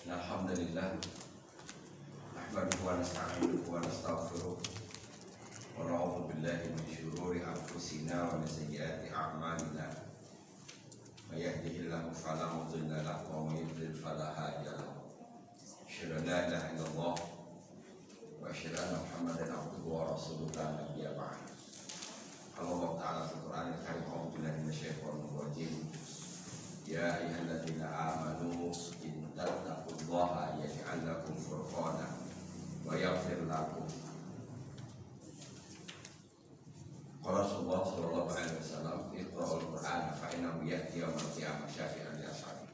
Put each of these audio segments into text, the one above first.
Alhamdulillah, nahmaduhu wa nasta'inuhu wa nastaghfiruh wa na'udzu billahi min shururi anfusina wa min sayyiati a'malina. May yahdihillahu fala mudilla lahu wa may yudlil fala hadiya lahu. Asyhadu an la ilaha illallah wa asyhadu anna Muhammadan abduhu wa rasuluhu la nabiyya ba'da. Allah Ta'ala fil Qur'anil Karim, a'udzu billahi minasyaitonir rajim. Ya ayyuhalladzina amanu in tattaqullaha yaj'al lakum furqana wa yaghfir lakum. Qala sallallahu alaihi wasallam, iqra'ul Qur'ana fa innahu ya'ti yaumal qiyamah syafi'an li ashabi.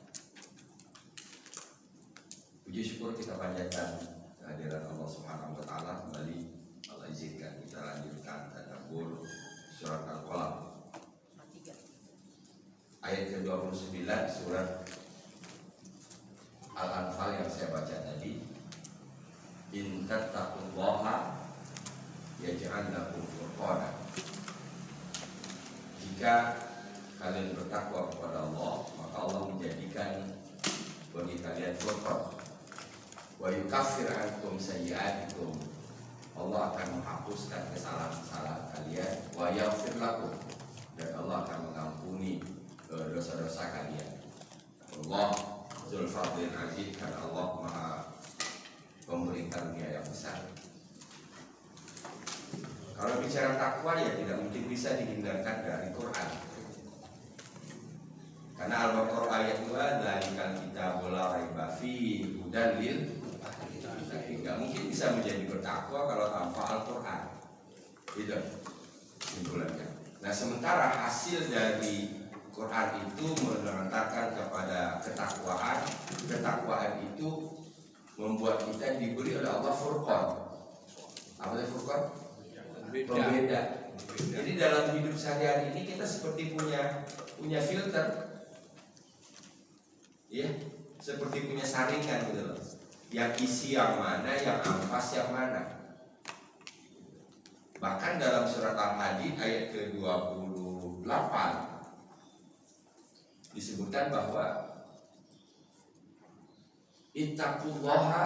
Puji syukur kita panjatkan kehadiran Allah Subhanahu wa taala. Kembali Allah izinkan kita lanjutkan tadabbur surat Al-Qalam. Ayat ke-29 surat Al-Anfal yang saya baca tadi. In tattaqullaha yaj'al lakum furqana. Jika kalian bertakwa kepada Allah, maka Allah menjadikan bagi kalian furqan. Wa yukaffir ankum sayyi'atikum. Allah akan menghapuskan kesalahan-kesalahan kalian. Wa yaghfir lakum. Dan Allah akan mengampuni dosa-dosa kalian. Allah Dzul Fadlil Aziz, karena Allah Maha Pemberi karunia yang besar. Kalau bicara takwa, ya tidak mungkin bisa dihindarkan dari Quran. Karena Al-Baqarah ayat 2, dzalikal kitabul la raiba fihi hudan lil muttaqin. Tidak mungkin bisa menjadi bertakwa kalau tanpa Al-Quran. Itu simpulannya. Nah, sementara hasil dari Quran itu menerangkan kepada ketakwaan. Ketakwaan itu membuat kita diberi oleh Allah furqan. Apa itu furqan? Pembeda. Jadi dalam hidup sehari-hari ini kita seperti punya filter, ya, seperti punya saringan gitu loh. Yang isi yang mana, yang ampas yang mana. Bahkan dalam surat Al-Hadid ayat ke-28 disebutkan bahwa ittaqullaha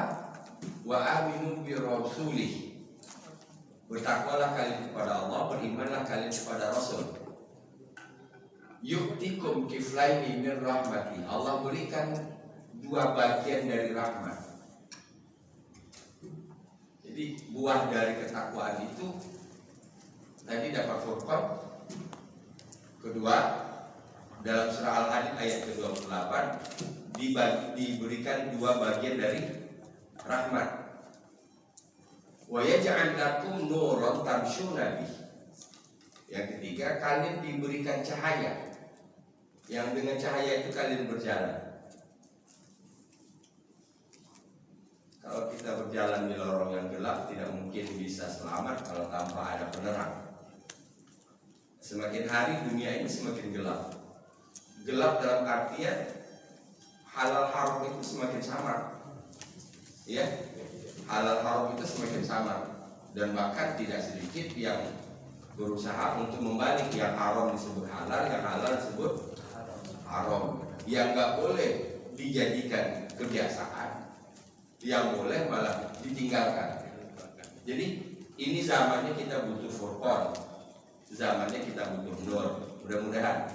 wa aminu bi rasulih. Bertakwalah kalian kepada Allah, berimanlah kalian kepada Rasul. Yu'tikum kiflaini min rahmati. Allah berikan dua bagian dari rahmat. Jadi buah dari ketakwaan itu tadi dapat furqan. Kedua, dalam surah Al-Hadid ayat ke-28 diberikan dua bagian dari rahmat. Wa yaj'al lakum nuran tamshuna bih. Yang ketiga, kalian diberikan cahaya, yang dengan cahaya itu kalian berjalan. Kalau kita berjalan di lorong yang gelap, tidak mungkin bisa selamat kalau tanpa ada penerang. Semakin hari dunia ini semakin gelap. Gelap dalam artian halal haram itu semakin samar, ya, halal haram itu semakin samar, dan bahkan tidak sedikit yang berusaha untuk membalik, yang haram disebut halal, yang halal disebut haram, yang nggak boleh dijadikan kebiasaan, yang boleh malah ditinggalkan. Jadi ini zamannya kita butuh furqan, zamannya kita butuh nur. Mudah-mudahan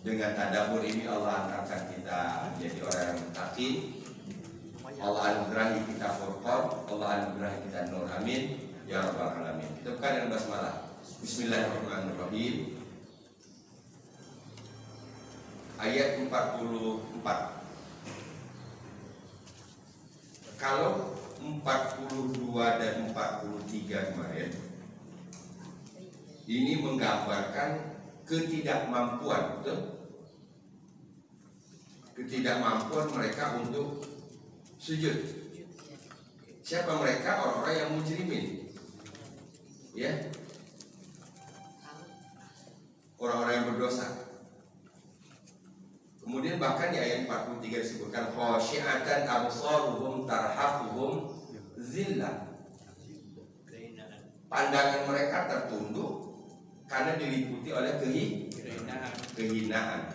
dengan tadabbur ini Allah antarkan kita menjadi orang yang muttaqi. Allah anugerahi kita furqan, Allah anugerahi kita nur. Amin ya rabbal alamin. Kita buka dengan basmalah. Bismillahirrahmanirrahim. Ayat 44. Kalau 42 dan 43 kemarin ini menggambarkan ketidakmampuan, betul? Ketidakmampuan mereka untuk sujud. Siapa mereka? Orang-orang yang mujrimin, ya, orang-orang yang berdosa. Kemudian bahkan di ayat 43 disebutkan khasyi'atan absaruhum tarhaquhum zillah. Pandangan mereka tertunduk karena diliputi oleh kehinaan.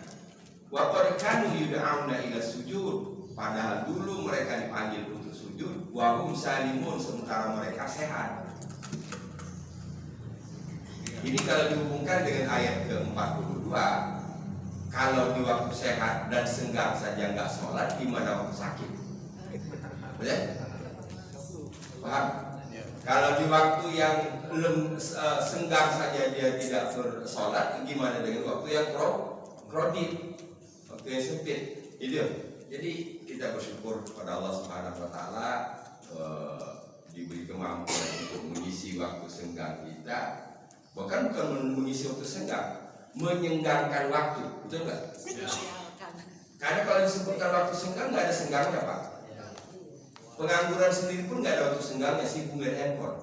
Wa qad kanu yud'auna ila sujud. Padahal dulu mereka dipanggil untuk sujud, wahum salimun, sementara mereka sehat. Ini kalau dihubungkan dengan ayat ke-42, kalau di waktu sehat dan senggang saja nggak sholat, gimana waktu sakit? Betul? Paham? Kalau di waktu yang senggang saja dia tidak bersolat, gimana dengan waktu yang krodit, waktu yang sempit? Itu. Jadi kita bersyukur kepada Allah Subhanahu Wa Taala diberi kemampuan untuk mengisi waktu senggang kita. Bukan mengisi waktu senggang, menyenggangkan waktu, betul nggak? Ya. Karena kalau disebutkan waktu senggang nggak ada senggangnya Pak. Pengangguran sendiri pun nggak ada waktu senggangnya, sibuk main handphone.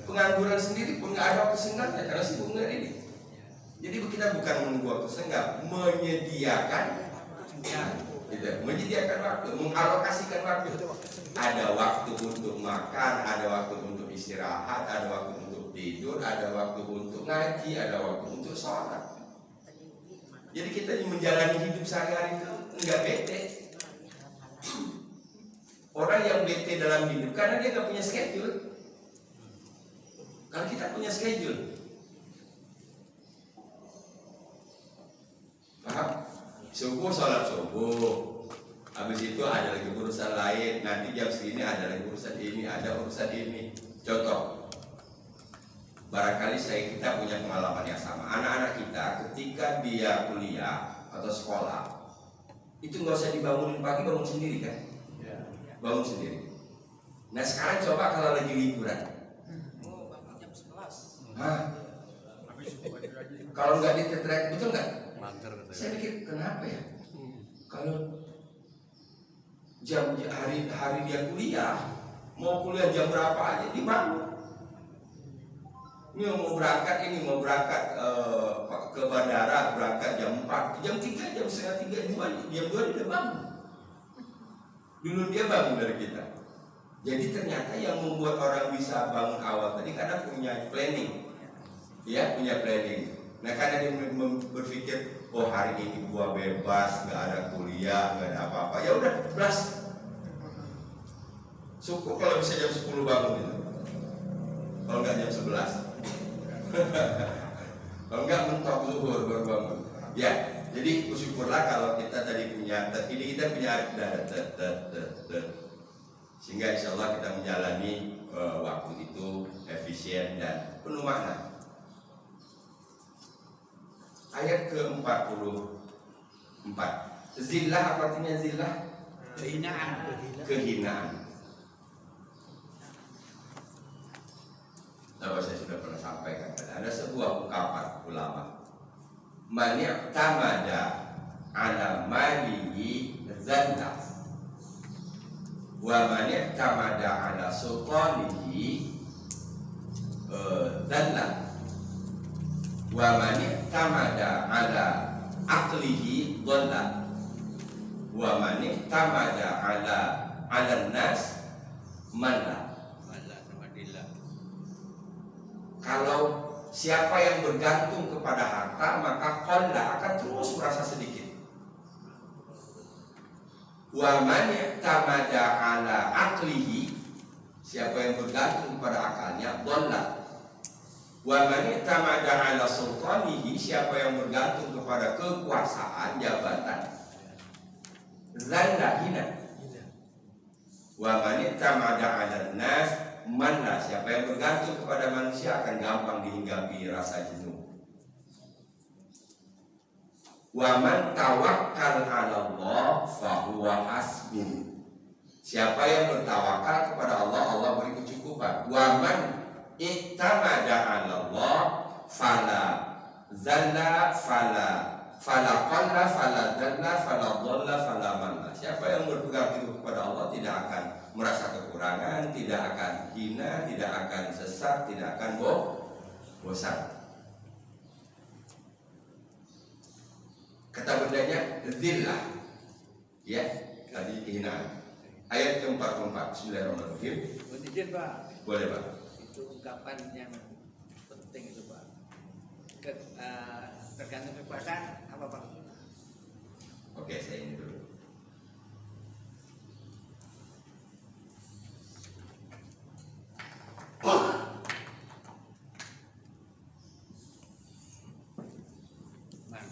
Pengangguran sendiri pun nggak ada waktu senggangnya karena sibuk main ini. Jadi kita bukan menunggu waktu senggang, menyediakan, gitu, menyediakan waktu, mengalokasikan waktu. Ada waktu untuk makan, ada waktu untuk istirahat, ada waktu untuk tidur, ada waktu untuk ngaji, ada waktu untuk sholat. Jadi kita menjalani hidup sehari-hari itu nggak bete. Orang yang bete dalam hidup karena dia nggak punya schedule. Kalau kita punya schedule, paham? Subuh sholat subuh. Habis itu ada lagi urusan lain, nanti jam segini ada lagi urusan ini, ada urusan ini. Contoh, barangkali kita punya pengalaman yang sama. Anak-anak kita ketika dia kuliah atau sekolah, itu nggak usah dibangunin pagi, bangun sendiri kan? Bangun sendiri. Nah sekarang coba kalau lagi liburan, bangun jam 11. Kalau nggak ditetrek, betul nggak? Saya pikir kenapa ya? Kalau jam hari dia kuliah, mau kuliah jam berapa aja dibangun. Ini mau berangkat ke bandara, berangkat jam 4, jam 3, jam setengah 3, jam 2 dia bangun. Dulu dia bangun dari kita. Jadi ternyata yang membuat orang bisa bangun awal tadi karena punya planning, ya punya planning. Nah karena dia berpikir, oh hari ini gua bebas, nggak ada kuliah, nggak ada apa-apa, ya udah blast. Syukur kalau bisa jam 10 bangun itu. Kalau nggak jam 11. Kalau nggak mentok zuhur baru bangun. Ya, jadi bersyukurlah kalau kita tadi punya, ini kita punya sehingga insya Allah kita menjalani waktu itu efisien dan penuh makna. Ayat ke-44. Zillah apa artinya zillah? Kehinaan. Nah, saya sudah pernah sampaikan. Ada sebuah ungkapan ulama. Man i'tamada ala malihi zalla wa man i'tamada ala sultanihi zalla wa man i'tamada ala aqlihi dhalla wa man i'tamada ala nas malla. Kalau siapa yang bergantung kepada harta, maka qalla akan terus merasa sedikit. Wa man i'tamada ala aqlihi, siapa yang bergantung kepada akalnya, dhalla. Wa man i'tamada ala sultanihi, siapa yang bergantung kepada kekuasaan, jabatan, zalla, hina. Wa man i'tamada ala nas manlah, siapa yang bergantung kepada manusia akan gampang dihinggapi rasa jenuh. Wa man tawakkal 'ala Allah fa huwa hasbuh. Siapa yang bertawakal kepada Allah, Allah beri kecukupan. Wa man i'tamada 'ala Allah fala zalla fala qalla fala zalla fala dhalla fala manna. Siapa yang berpegang teguh kepada Allah tidak akan merasa kekurangan, tidak akan hina, tidak akan sesat, tidak akan bosan. Kata bendanya zillah, ya, tadi kehinaan. Ayat ke-44. Bismillahirrahmanirrahim. Izin Pak. Boleh Pak. Itu ungkapan yang penting itu Pak. Tergantung kekuasaan apa Pak? Oke, saya ini dulu. Man.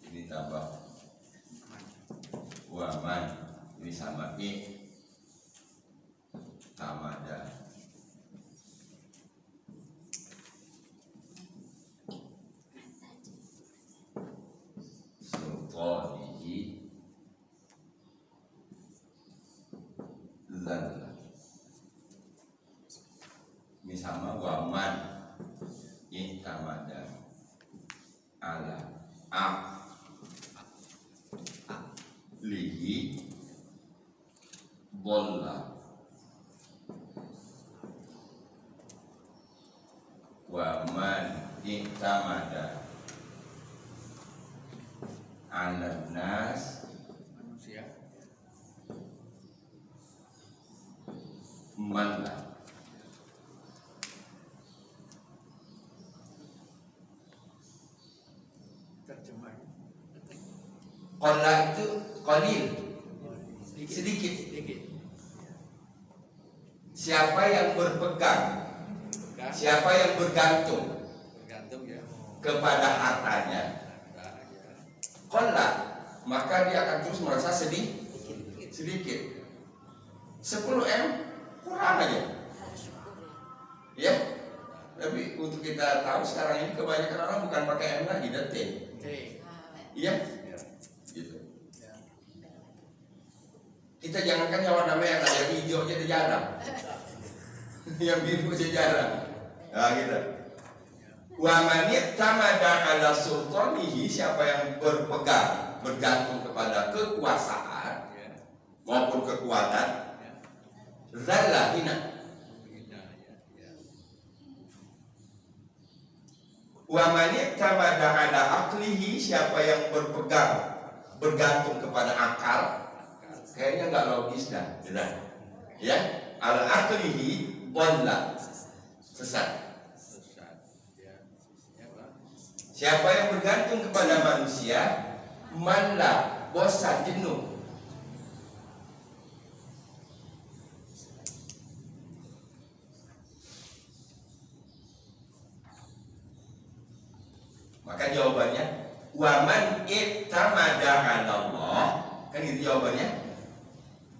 Ini tambah waman, ini sama i tamada. Sultanihi zalla. Ini sama waman i tamada ala lihi bolla wa man iktamada ala nas Manusia. manla. Terjemah. Qalla itu qalil, Sedikit. sedikit. Sedikit. Siapa yang berpegang, Kan? siapa yang bergantung Bergantung ya. kepada hartanya, Nah, ya. qalla, maka dia akan terus merasa sedih, sedikit. 10 M kurang aja, ya. Tapi untuk kita tahu sekarang ini kebanyakan orang bukan pakai M lagi, dan T, T. iya, Ya. gitu. Ya. Kita jangankan yang warna merah, yang hijau aja jarang, yang biru aja jarang. Nah, gitu. Wa man i'tamada ala sultanihi, siapa yang berpegang, bergantung kepada kekuasaan Ya. maupun kekuatan, Ya. zalla hina. Hina, ya. Ya. Wa man i'tamada ala aqlihi, siapa yang berpegang, bergantung kepada akal, kayaknya nggak logis dah, ya. Ala aqlihi dhalla, sesat. Sesat. Ya. Ya, Pak. Siapa yang bergantung kepada manusia, manla, bosan, jenuh. Maka jawabannya, waman i'tamada 'ala Allah, kan itu jawabannya.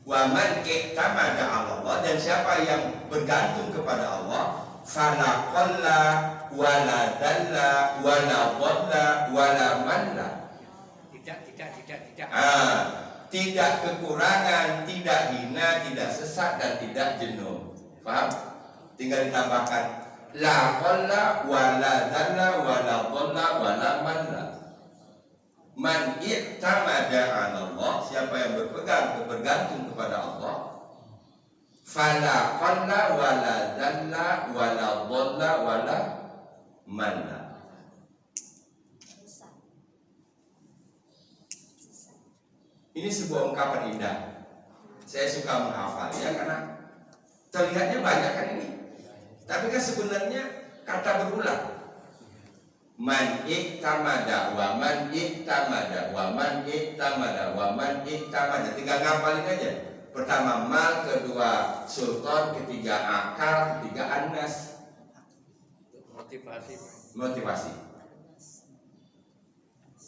Waman i'tamada 'ala Allah, dan siapa yang bergantung kepada Allah, fala qalla wala dalla wala dhalla wala manla. Tidak. Tidak kekurangan, tidak hina, tidak sesat, dan tidak jenuh. Paham? Tinggal ditambahkan la qalla wala dalla wala dhalla wala manla. Man i'tamada 'ala Allah, siapa yang bergantung kepada Allah, fala qalla wala dalla wala dhalla wala manla. Ini sebuah ungkapan indah. Saya suka menghafalnya karena terlihatnya banyak kan ini. Tapi kan sebenarnya kata berulang. Man i'tamada wa man i'tamada wa man i'tamada wa man i'tamada. Tinggal ngapalin aja. Pertama mal, kedua sultan, ketiga akal, ketiga anas. Motivasi. Motivasi.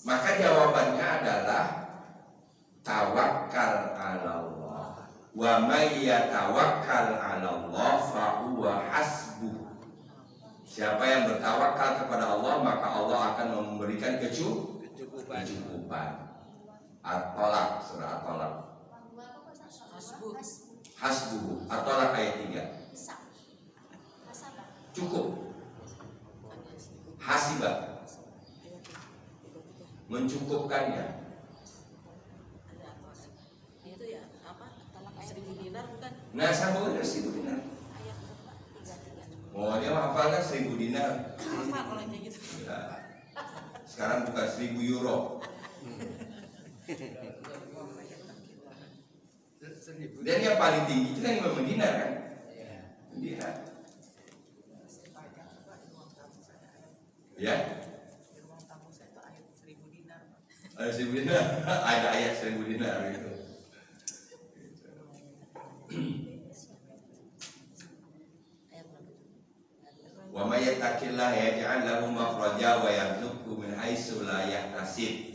Maka jawabannya adalah tawakkal 'ala Allah. Wa may yatawakkal 'ala Allah fa huwa hasbuh. Siapa yang bertawakal kepada Allah, maka Allah akan memberikan Kecukupan. At-Tolak, surah At-Tolak. Hasbuh, At-Tolak ayat 3. Cukup. Hasibah, mencukupkannya. Itu ya apa? 1000 dinar bukan? Nah, sambungnya 1000 dinar. Ayat berapa? 33. Oh, dia menghafalkan 1000 dinar. Hafal kalau kayak gitu. Ya. Sekarang bukan 1000 euro. Dan yang paling tinggi itu kan Imam dinar kan? Dinar. Ya? Ada 1.000 dinar, ada ayat 1.000 dinar gitu. Wa may yattaqillaha yaj'al lahu makhraja wa yarzuqhu min haitsu la yahtasib.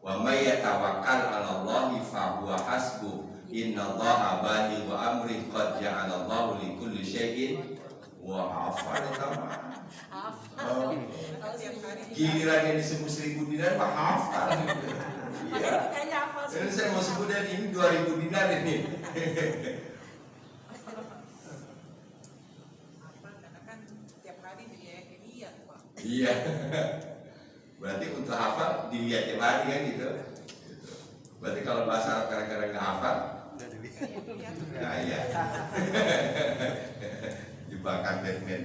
Wa may yatawakkal 'ala Allahi fa huwa hasbuh. Innallaha balighu amri qad ja'ala Allahu li kulli syai'in wa hafal tamam. Giliran yang disebut 1.000 dinar mah hafal. Iya. Ini saya mau sebut dan ini 2.000 dinar ini. Iya. Berarti untuk hafal dilihat tiap hari kan gitu. Berarti kalau bahasa Arab kadang-kadang nggak hafal, nah iya. Dibakar Batman.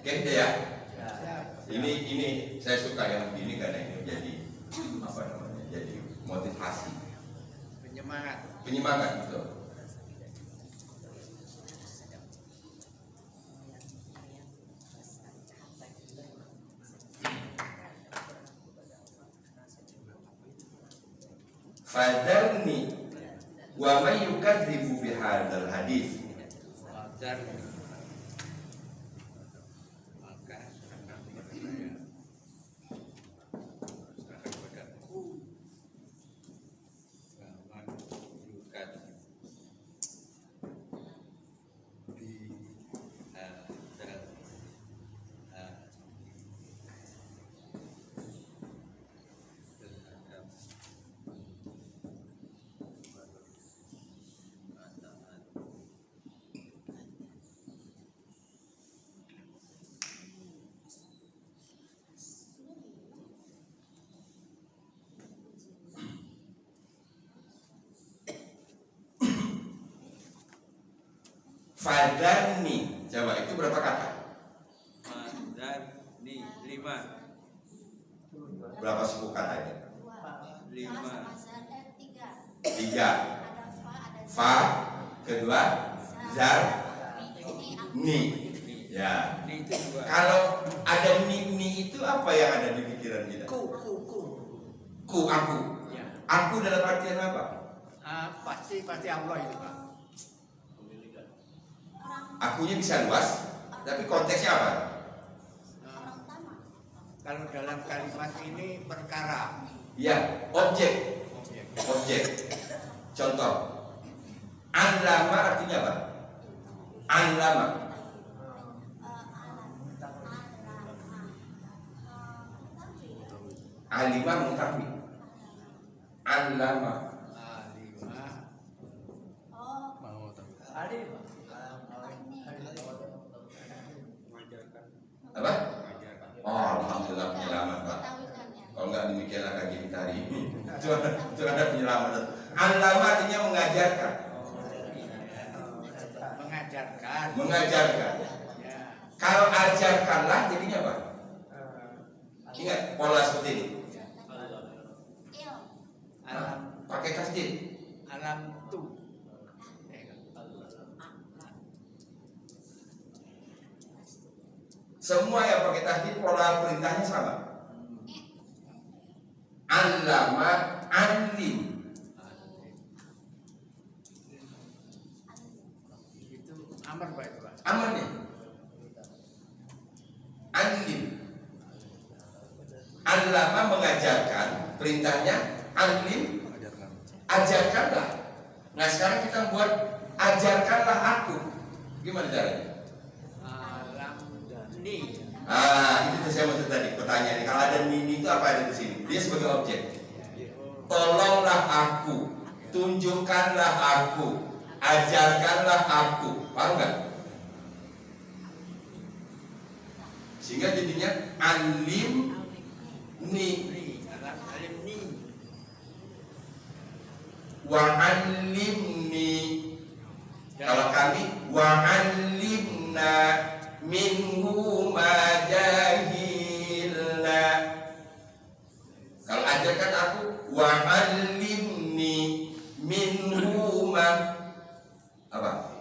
Oke, ya. Ini saya suka yang begini karena ini jadi apa namanya? Jadi motivasi. Penyemangat betul. Fadzarni wa may yukadzibu bihadzal hadis. Fadzarni, coba itu berapa kata? Fadzarni 5. Berapa suku katanya? 5. 3. Fa, kedua zar, ni. Ya. Ni itu juga. Kalau ada ni itu apa yang ada di pikiran kita? Ku, aku. Ya. Aku dalam artian apa? Pasti Allah itu, Pak. Akunya bisa luas, tapi konteksnya apa? Kalau dalam kalimat ini perkara. Ya, objek. Contoh, anlama artinya apa? Anlama. Alima mengetahui. Anlama. Apa? Oh, alhamdulillah penyelamat, Pak. Kalau nggak demikian akan jadi hari ini. Itu ada penyelamatan. Anlama artinya mengajarkan. Mengajarkan. Ya. Kalau ajarkanlah jadinya apa? Ingat pola seperti ini. Pakai tasdid. Alam tu. Semua yang pakai tasdid pola perintahnya sama. Allama, alim. Itu amar baik, Pak. Amar nih. Alim. Allama mengajarkan, perintahnya alim, ajarkanlah. Nah sekarang kita buat ajarkanlah aku. Gimana caranya? Itu saya maksud tadi pertanyaan. Kalau ada ni itu apa ada di sini? Dia sebagai objek. Tolonglah aku, tunjukkanlah aku, ajarkanlah aku. Paham nggak? Sehingga jadinya alim ni wa alimni. Kalau kami wa alimna minhu ma jahilna. wa'allimni minhu ma apa?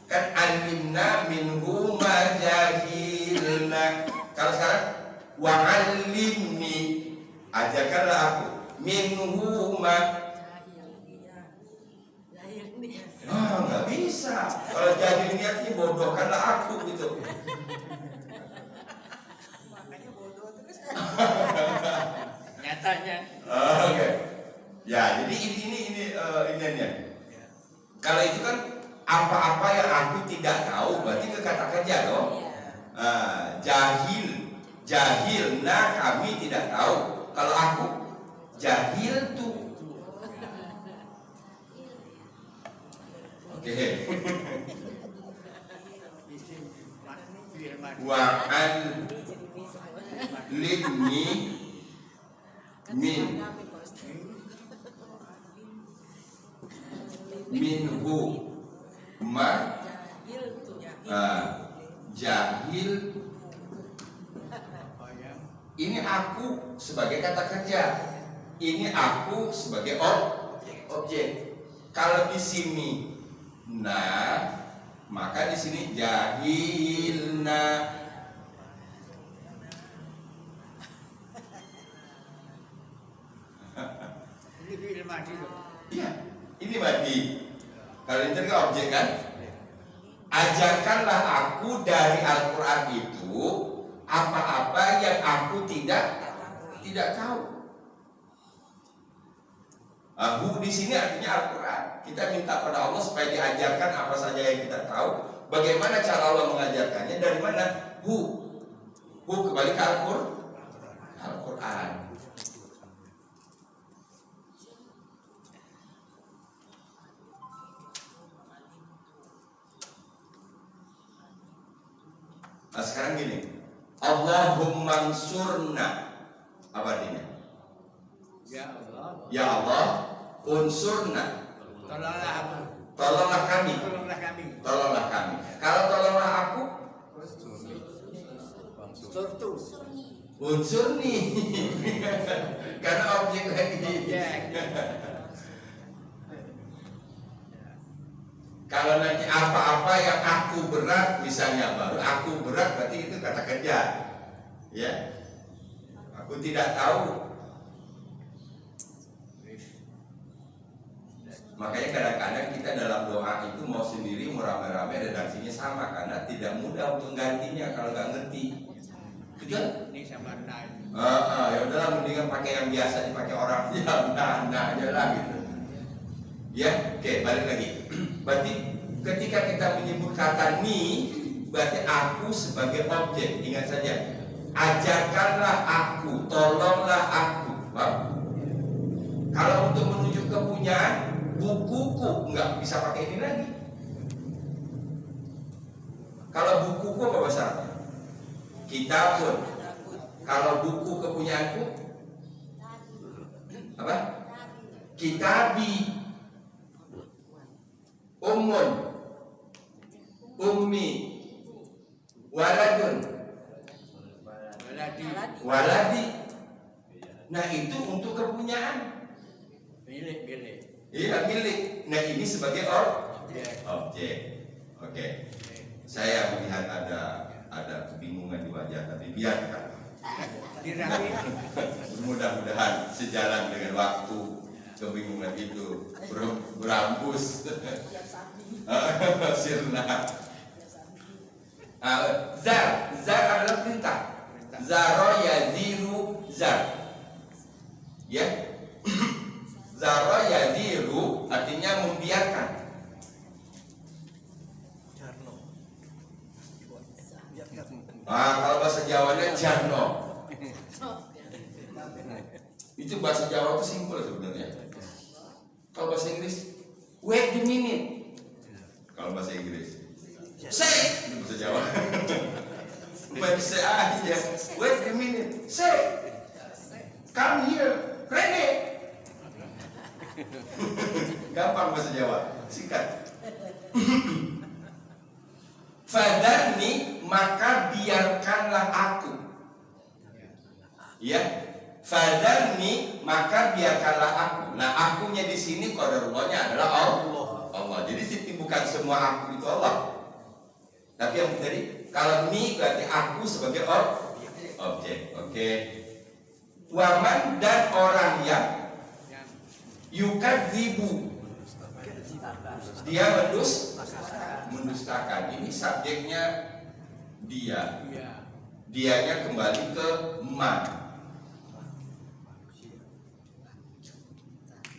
Kan alimna minhu ma jahilna. Kalau sekarang wa'allimni, ajarkanlah aku minhu ma. Nggak bisa. Kalau jahil niatnya bodohkanlah aku gitu. Makanya bodoh terus. Nyatanya. Oke. Ya, jadi ini kalau itu kan apa-apa yang aku tidak tahu berarti kata kerja dong. Jahilna kami tidak tahu. Kalau aku jahil tuh. Oke. Wa'an lidni minhu ma jahil. Ini aku sebagai kata kerja, ini aku sebagai objek. Kalau di sini nah, maka di sini jahilna. Ini fi'il madhi loh. Iya, ini mati. Kalau ini kan objek kan? Ajarkanlah aku dari Al-Quran itu apa-apa yang aku tidak tahu. Hu di sini artinya Al-Quran. Kita minta pada Allah supaya diajarkan apa saja yang kita tahu. Bagaimana cara Allah mengajarkannya? Dari mana? Hu kembali ke Al-Quran. Nah sekarang gini, Allahumma ansurna, apa artinya? Ya Allah. Ya Allah, unsurna, Tolonglah aku. tolonglah kami. Tolonglah kami. Tolonglah kami. Kalau tolonglah aku, Surtu. unsurni. Karena objek lagi. Kalau nanti apa-apa yang aku berat, misalnya baru aku berat, berarti itu kata kerja. Ya, aku tidak tahu. Makanya kadang-kadang kita dalam doa itu mau sendiri mau rame-rame redaksinya sama karena tidak mudah untuk gantinya kalau nggak ngerti. Betul? Ini sama naik. Ya udahlah mendingan pakai yang biasa dipakai orang ya nah aja lah gitu. Ya, oke, balik lagi. Berarti ketika kita menyebut kata ni, berarti aku sebagai objek. Ingat saja, ajarkanlah aku, tolonglah aku. Bang. Kalau untuk menunjuk kepunyaan, bukuku nggak bisa pakai ini lagi. Kalau bukuku apa bahasa Arabnya? Kitabun. Kalau buku kepunyaanku apa? Kitabi. Ummun, ummi, waladun, waladi. Nah itu untuk kepunyaan. Milik. Iya milik. Nah ini sebagai objek. Oke. Saya melihat ada kebingungan di wajah, tapi biarkan. Mudah-mudahan sejalan dengan waktu kebingungan itu berhembus. Sirna. Zar adalah perintah. Zaro yaziru zar. Ya. Zaro yaziru artinya membiarkan. Kalau bahasa Jawanya jarno. Itu bahasa Jawa itu simpel sebenarnya. Kalau bahasa Inggris, wait a minute. Kalau bahasa Inggris, say. Itu bahasa Jawa. Bahasa aja. Wait a minute, say. Come here, ready. Gampang bahasa Jawa, singkat. Fadharni, maka biarkanlah aku. Ya, fadharni, maka biarkanlah aku. Nah, akunya di sini qadarullahnya adalah Allah. Jadi bukan semua aku itu Allah. Tapi yang tadi, kalau ni berarti aku sebagai objek. Oke. Waman, dan orang yang yukadzibu, dia mendustakan. Ini subjeknya dia. Dianya kembali ke man.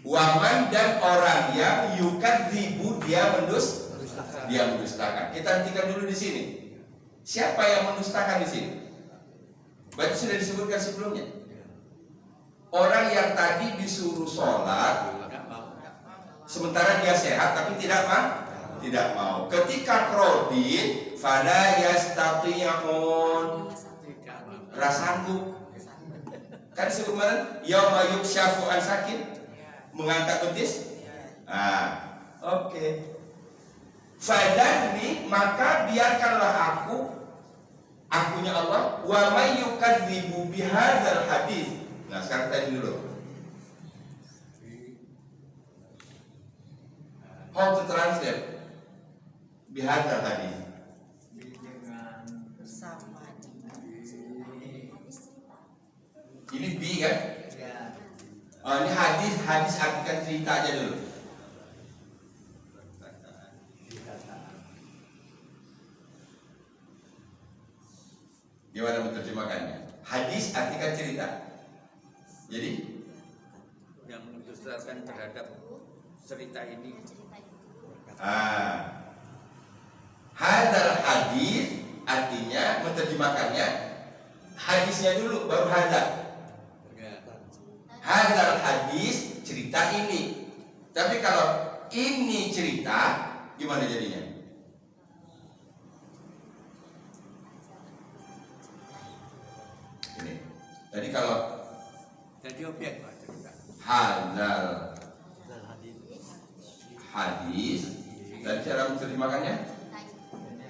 Waman, dan orang yang yukadzibu, dia mendustakan. Kita hentikan dulu di sini. Siapa yang mendustakan di sini? Berarti sudah disebutkan sebelumnya. Orang yang tadi disuruh sholat, sementara dia sehat tapi tidak mau. Ketika krodit, fala yastati'un, rasanggup. Kan disebut kemarin, yauma yukshafu an sakin, mengangkat betis. Oke. Fadharni, maka biarkanlah akunya Allah, wa may yukadzibu bihadzal hadis. Nah, sekarang tadi dulu. How to translate bihadzal hadis? Bersama Ini B kan? Oh, ini hadis artikan cerita aja dulu. Gimana menerjemahkannya? Hadis artikan cerita. Jadi yang mendustakan terhadap cerita ini. Hadzal hadis artinya menerjemahkannya hadisnya dulu baru hadzal. Hadzal hadis, cerita ini. Tapi kalau ini cerita, gimana jadinya? Ini. Jadi kalau Jadi objek Pak, cerita. hadzal hadis, dan cara menerjemahkannya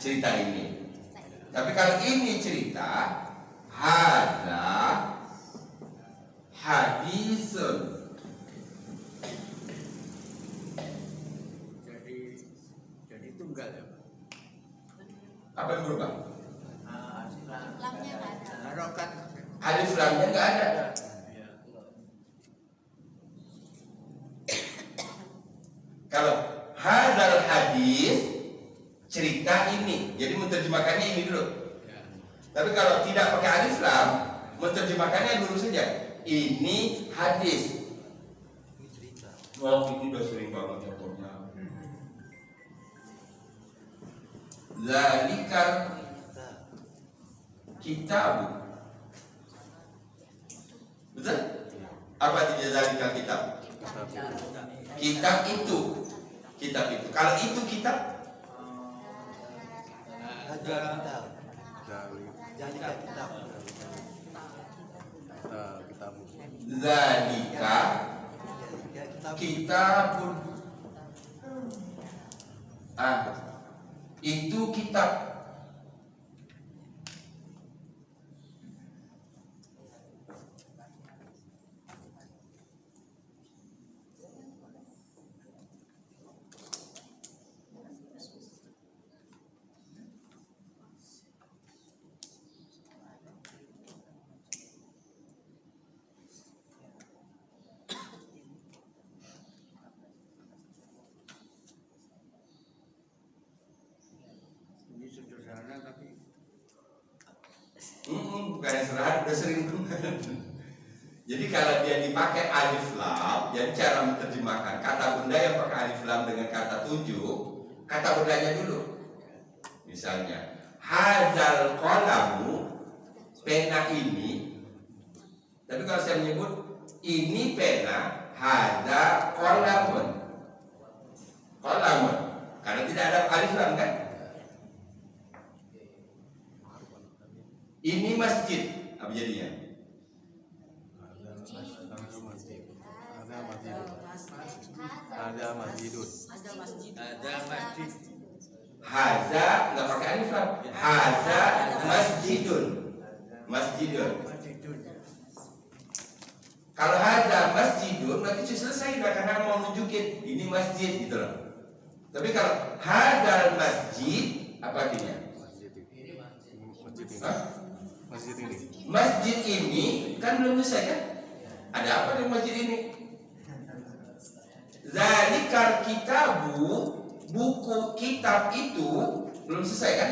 cerita ini. Tapi kalau ini cerita, hadza hadisun. Jadi tunggal ya Pak. Apa yang berubah? lamnya nggak ada. Harokat. Alif lamnya nggak ada. Kalau hadzal hadis, cerita ini, jadi menerjemahkannya ini dulu. Tapi kalau tidak pakai alif lam, menerjemahkannya dulu saja. Ini hadis. Oh, ini udah sering banget contohnya. Zalikal kitab. Betul? Apa artinya zalikal kitab? Kitab itu. Kalau itu kitab, zalika kitabun. Itu kitab. Ini sederhana tapi Bukan yang sederhana, udah sering banget. Jadi kalau dia dipakai alif lam, jadi cara menerjemahkan kata benda yang pakai alif lam dengan kata tunjuk, kata bendanya dulu. Misalnya, hadzal qalamu, pena ini. Tapi kalau saya menyebut ini pena, hadza qalamun. Qalamun. Karena tidak ada alif lam kan? Ini masjid, apa jadinya? Ada masjidun. ada masjid. Haza nggak pakai alif lam. Haza masjidun. Masjidun. Kalau haza masjidun berarti sudah selesai udah, karena mau nunjukin ini masjid gitu loh. Tapi kalau hadal masjid apa artinya? Masjid ini kan belum selesai kan? Ada apa di masjid ini? Zalikal kitabu, buku kitab itu belum selesai kan?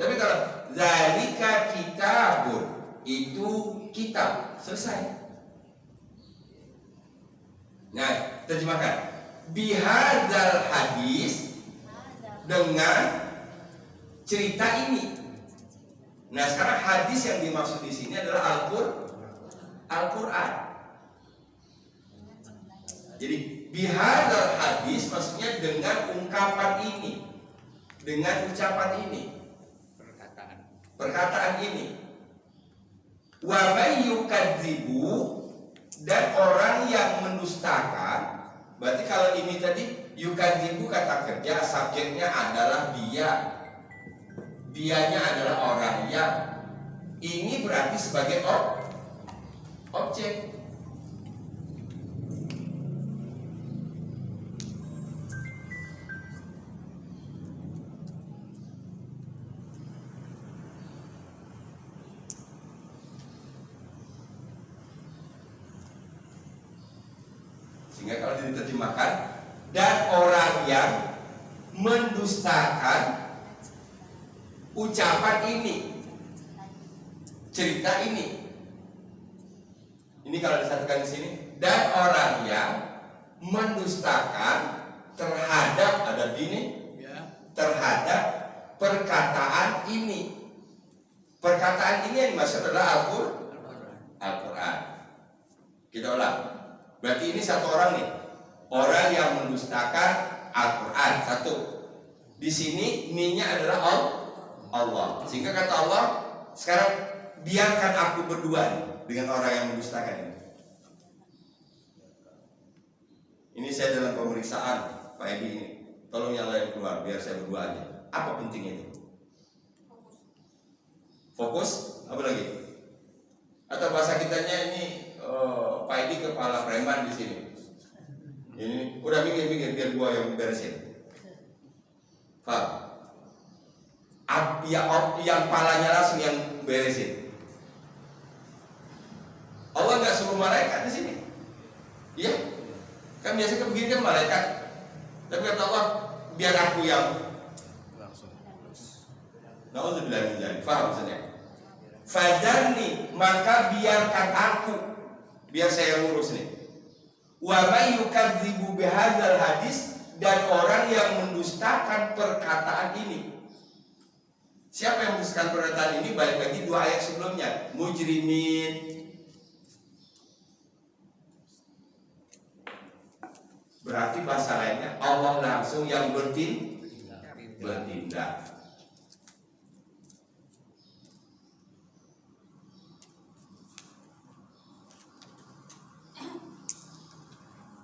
Tapi kalau zalika kitabun, itu kitab selesai. Nah, terjemahkan. Bihadzal hadis, dengan cerita ini. Nah, sekarang hadis yang dimaksud di sini adalah Al-Qur'an. Jadi bihadzal hadis maksudnya dengan ungkapan ini, dengan ucapan ini, perkataan ini. Wa may yukadzibu, dan orang yang mendustakan. Berarti kalau ini tadi yukadzibu kata kerja, subjeknya adalah dia, dianya adalah orang yang, ini berarti sebagai objek. Sehingga kalau diterjemahkan, dan orang yang mendustakan ucapan ini, cerita ini. Ini kalau disatukan di sini, dan orang yang mendustakan terhadap, ada ini, terhadap perkataan ini. Perkataan ini yang dimaksud adalah Al-Quran. Kita ulang. Berarti ini satu orang nih, orang yang mendustakan Al-Quran. Satu. Di sini ni-nya adalah Allah. Sehingga kata Allah, sekarang biarkan aku berdua nih dengan orang yang mendustakan ini. Ini saya dalam pemeriksaan Pak Edi ini. Tolong yang lain keluar biar saya berdua aja. Apa pentingnya itu? Fokus? Apa lagi? Atau bahasa kitanya ini Pak Edi kepala preman di sini. Ini udah mikir-mikir biar gua yang beresin. Paham? Yang palanya langsung yang beresin. Allah nggak suruh malaikat di sini. Iya? Kan biasanya begini kan malaikat. Tapi kata Allah, biar aku yang langsung. Nauzubillah min dzalik. Paham maksudnya? Fadarni, maka biarkan aku, biar saya ngurus nih. Wa may yukadzibu bihadzal hadis, dan orang yang mendustakan perkataan ini. Siapa yang mendustakan perkataan ini? Balik lagi 2 ayat sebelumnya. Mujrimin. Berarti bahasa lainnya Allah langsung yang bertindak.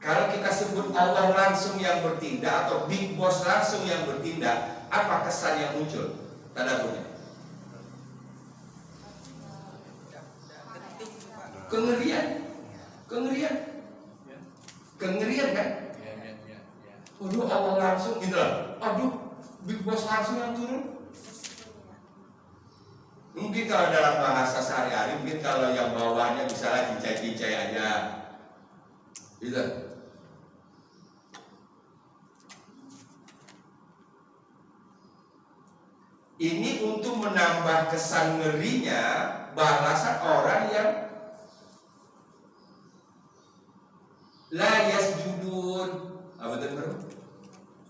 Kalau kita sebut Allah langsung yang bertindak atau Big Boss langsung yang bertindak, apa kesan yang muncul? Tadaburnya. Kengerian kan? Aduh, Allah langsung gitu loh. Aduh, Big Boss langsung yang turun. Mungkin kalau dalam bahasa sehari-hari, mungkin kalau yang bawahnya misalnya cincai-cincai aja, gitu. Ini untuk menambah kesan ngerinya balasan orang yang la yasjudun. Apa itu bro?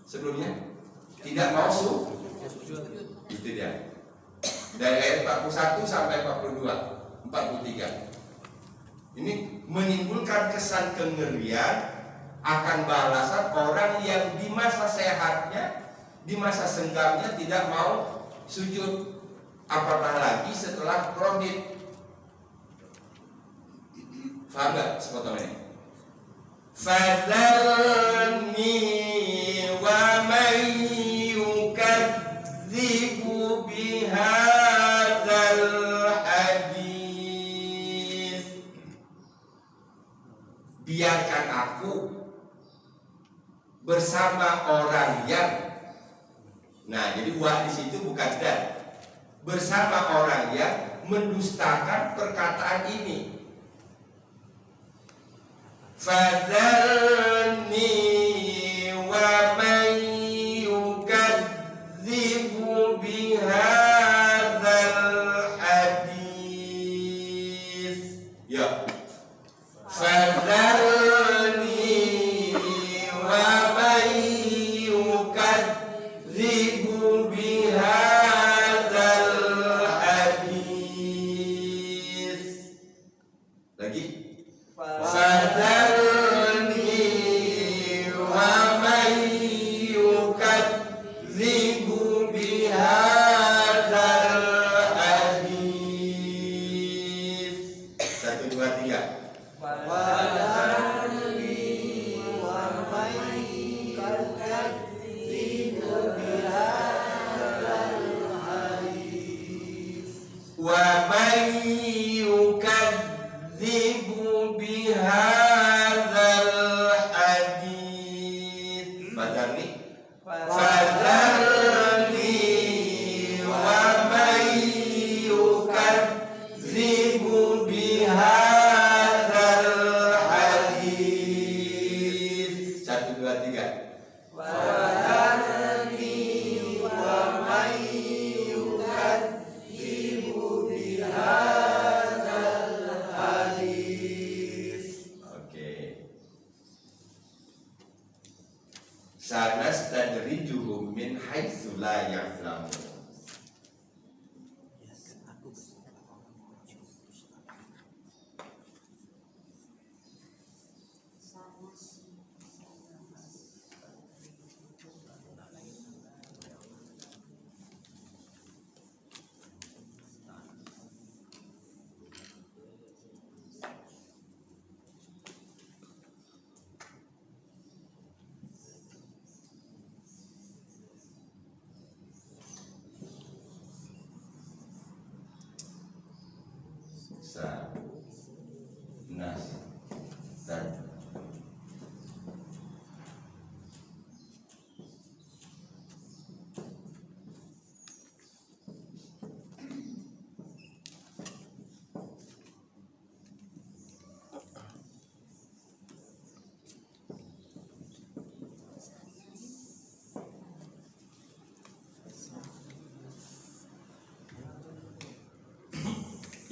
Sebelumnya tidak mau sujud. Itu dia. Dari ayat 41 sampai 42, 43. Ini menimbulkan kesan kengerian akan balasan orang yang di masa sehatnya, di masa senggangnya tidak mau sujud, apatah lagi setelah kredit. Faham gak sepotong ini? Fadharni wa may yukadzib bersama orang yang. Nah, jadi wa di situ bukan dan. Bersama orang yang mendustakan perkataan ini. Fadzalni wa man yukadzibu bihadzal hadis. Ya. Fadzalni wa man yukadzibu bihadzal hadis. Lagi. Fadzalni wa man yukadzibu bihadzal hadis. 1, 2, 3. Wa man yukadzibu bihadzal hadis. Fadzalni wa man yukadzibu bihadzal hadis. 1, 2, 3. Sanastadrijuhum min haitsu la ya'lamun.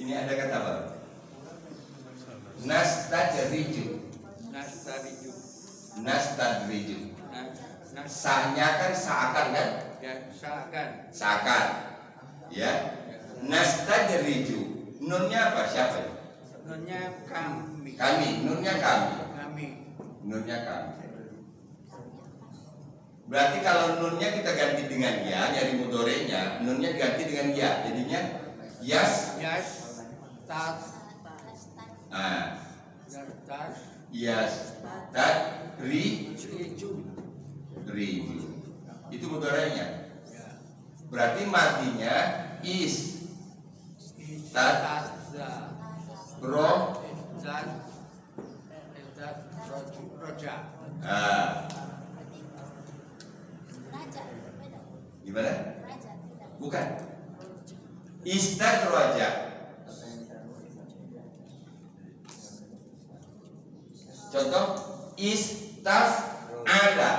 Ini ada kata apa? Nastadriju. Sahnya kan seakan kan? Ya, seakan. Seakan. Ya. Nastadriju. Nunnya apa? Siapa? Nunnya kami. Kami. Nunnya kami. Kami. Nunnya kami. Berarti kalau nunnya kita ganti dengan ya, dari mudorenya, nunnya ganti dengan ya. Jadinya yas. Riju. Itu mudorenya. Berarti matinya is roja. Gimana? Bukan. Istadroja. Contoh istaf'ala.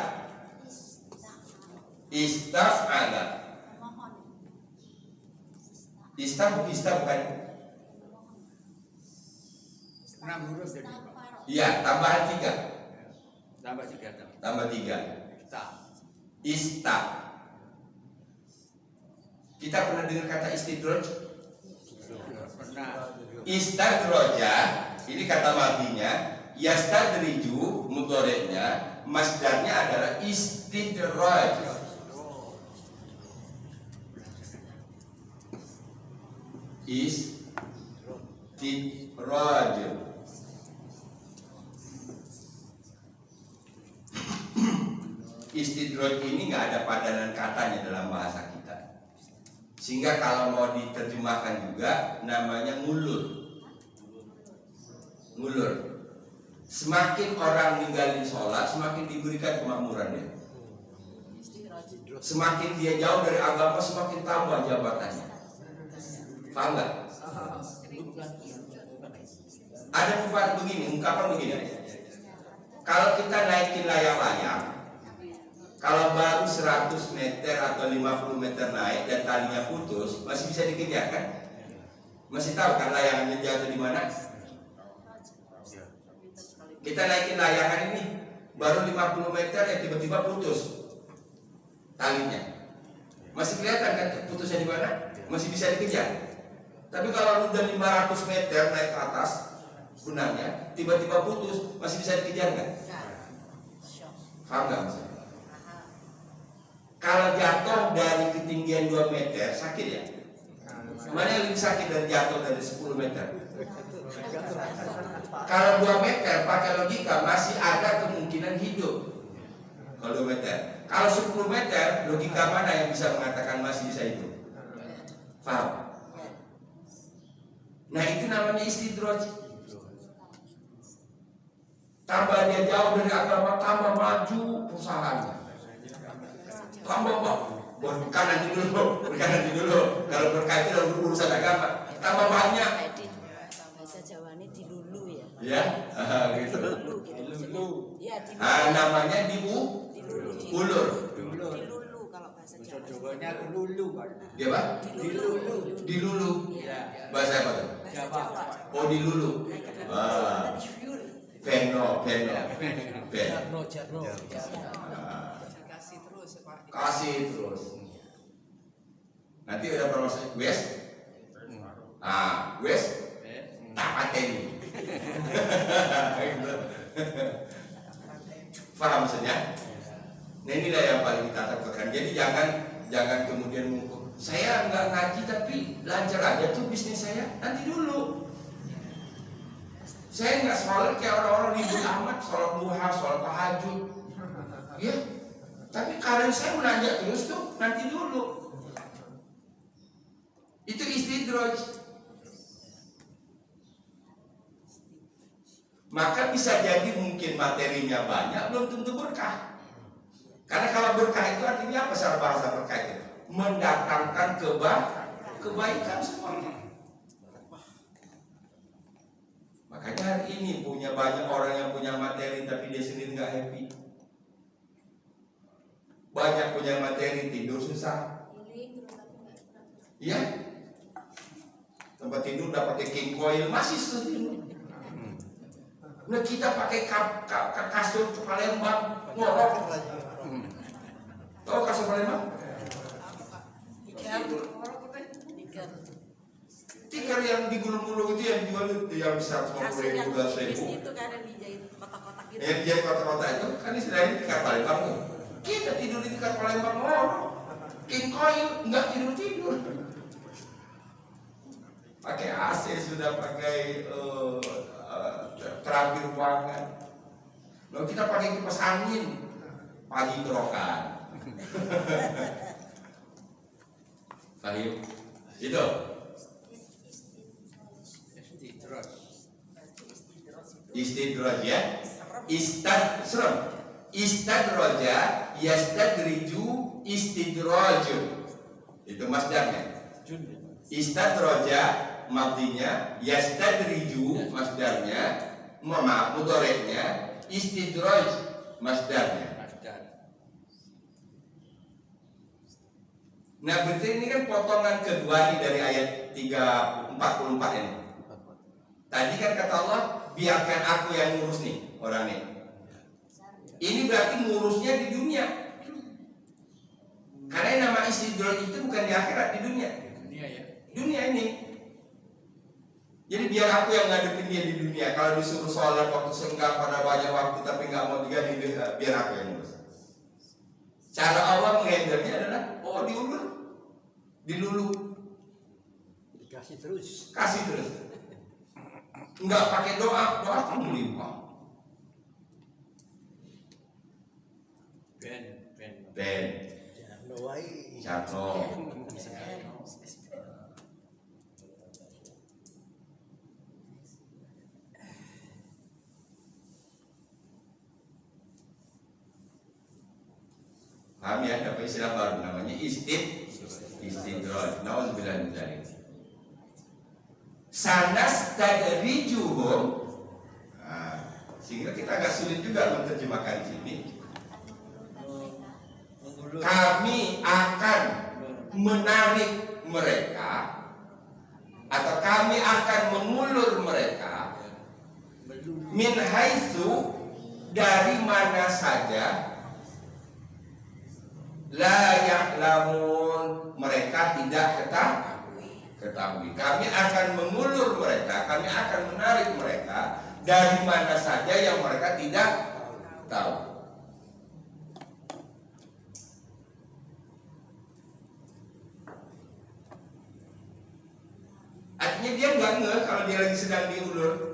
Istaf'ala. Istaf bukan. 6 huruf jadi. Iya, tambahan 3. Tambah 3. Tambah 3. Ista. Kita pernah dengar kata istidroj? Pernah. Istadroja, ini kata matinya. Yastadriju, mudhoreknya, masdarnya adalah istidraj. Istidraj. Istidraj ini nggak ada padanan katanya dalam bahasa kita, sehingga kalau mau diterjemahkan juga namanya ngulur. Semakin orang ninggalin sholat, semakin diberikan kemakmuran dia. Semakin dia jauh dari agama, semakin tambah jabatannya. Paham nggak? Ada ungkapan begini. Kalau kita naikin layang-layang, kalau baru 100 meter atau 50 meter naik dan talinya putus, masih bisa dikejar kan? Masih tahu kan layangannya jatuh di mana? Kita naikin layangan ini baru 50 meter ya tiba-tiba putus talinya. Masih kelihatan kan putusnya di mana? Masih bisa dikejar. Tapi kalau udah 500 meter naik ke atas benangnya, tiba-tiba putus, masih bisa dikejar nggak? Paham nggak maksudnya? Kalau jatuh dari ketinggian 2 meter sakit ya? Mana yang lebih sakit dari jatuh dari 10 meter? Kalau 2 meter pakai logika masih ada kemungkinan hidup. Kalau 2 meter. Kalau 10 meter logika mana yang bisa mengatakan masih bisa hidup? Paham? Nah itu namanya istidraj. Tambah dia jauh dari agama, tambah maju perusahaannya. Tambah bukan nanti dulu. Kalau berkait dengan urusan agama, tambah banyak. Bahasa Jawa ini dilulu ya. Ya, gitu. Dilulu. Ya, Namanya ulur. dilulu kalau bahasa Jawa. Jawanya lulu. Dia apa? Dilulu. Ya. Bahasa apa tuh? Bahasa Jawa. Oh dilulu. Beno. Jarno. Kasih terus Pak. Kasih terus. Nanti udah proses wes. Wes. Tak pateni. Paham maksudnya? Nah inilah yang paling kita takutkan. Jadi jangan kemudian mengukur. Saya nggak ngaji tapi lancar aja tuh bisnis saya. Nanti dulu. Saya nggak sholat kayak orang-orang ribut amat, sholat duha, sholat tahajud. Ya, tapi karir saya menanjak terus tuh. Nanti dulu. Itu istidraj. Maka bisa jadi mungkin materinya banyak, belum tentu berkah. Karena kalau berkah itu artinya apa secara bahasa berkah itu? Mendatangkan kebaikan semuanya. Makanya hari ini punya banyak orang yang punya materi tapi dia sendiri nggak happy. Banyak punya materi tidur susah. Iya. Tempat tidur udah pakai king coil masih susah tidur. Nah kita pakai kasur Palembang ngorok. Tahu kasur Palembang? Tikar yang digulung-gulung itu yang dijual itu yang bisa 150.000, 200.000. Itu kan yang dijahit kotak-kotak gitu. Yang dijahit kotak-kotak itu kan istilahnya tikar Palembang. Kita tidur di tikar Palembang ngorok. King coil nggak tidur. Pakai AC sudah pakai terapi ruangan. Lalu kita pakai kipas angin pagi kerokan. Paham? Itu. Istidraj ya. Istadraja yastadriju istidraj. Itu masdarnya. Istadraja madinya, yastadriju masdarnya, mudhari'nya, istidraj masdarnya. Nah berarti ini kan potongan kedua nih dari ayat 344 ini. Tadi kan kata Allah, biarkan aku yang ngurus nih orang ini. Ini berarti ngurusnya di dunia. Karena yang nama istidraj itu bukan di akhirat, di dunia. Dunia ini. Jadi biar aku yang ngadepin dia di dunia. Kalau disuruh sholat waktu senggang pada banyak waktu tapi nggak mau diganti, biar aku yang ngurus. Cara Allah menghandle-nya adalah diulur, dilulu, Dikasih terus. kasih terus. Nggak pakai doa kamu limpah. Ben. Jarno wae. Jarno. Paham ya? Dapat istilah baru namanya istidroj. Nauzubillah min dzalik. Sanastadrijuhum. Sehingga kita agak sulit juga menerjemahkan sini. Kami akan menarik mereka atau kami akan mengulur mereka min haitsu, dari mana saja, la ya'lamun, mereka tidak ketahui. Kami akan mengulur mereka, kami akan menarik mereka dari mana saja yang mereka tidak tahu. Artinya dia nggak ngeh kalau dia lagi sedang diulur.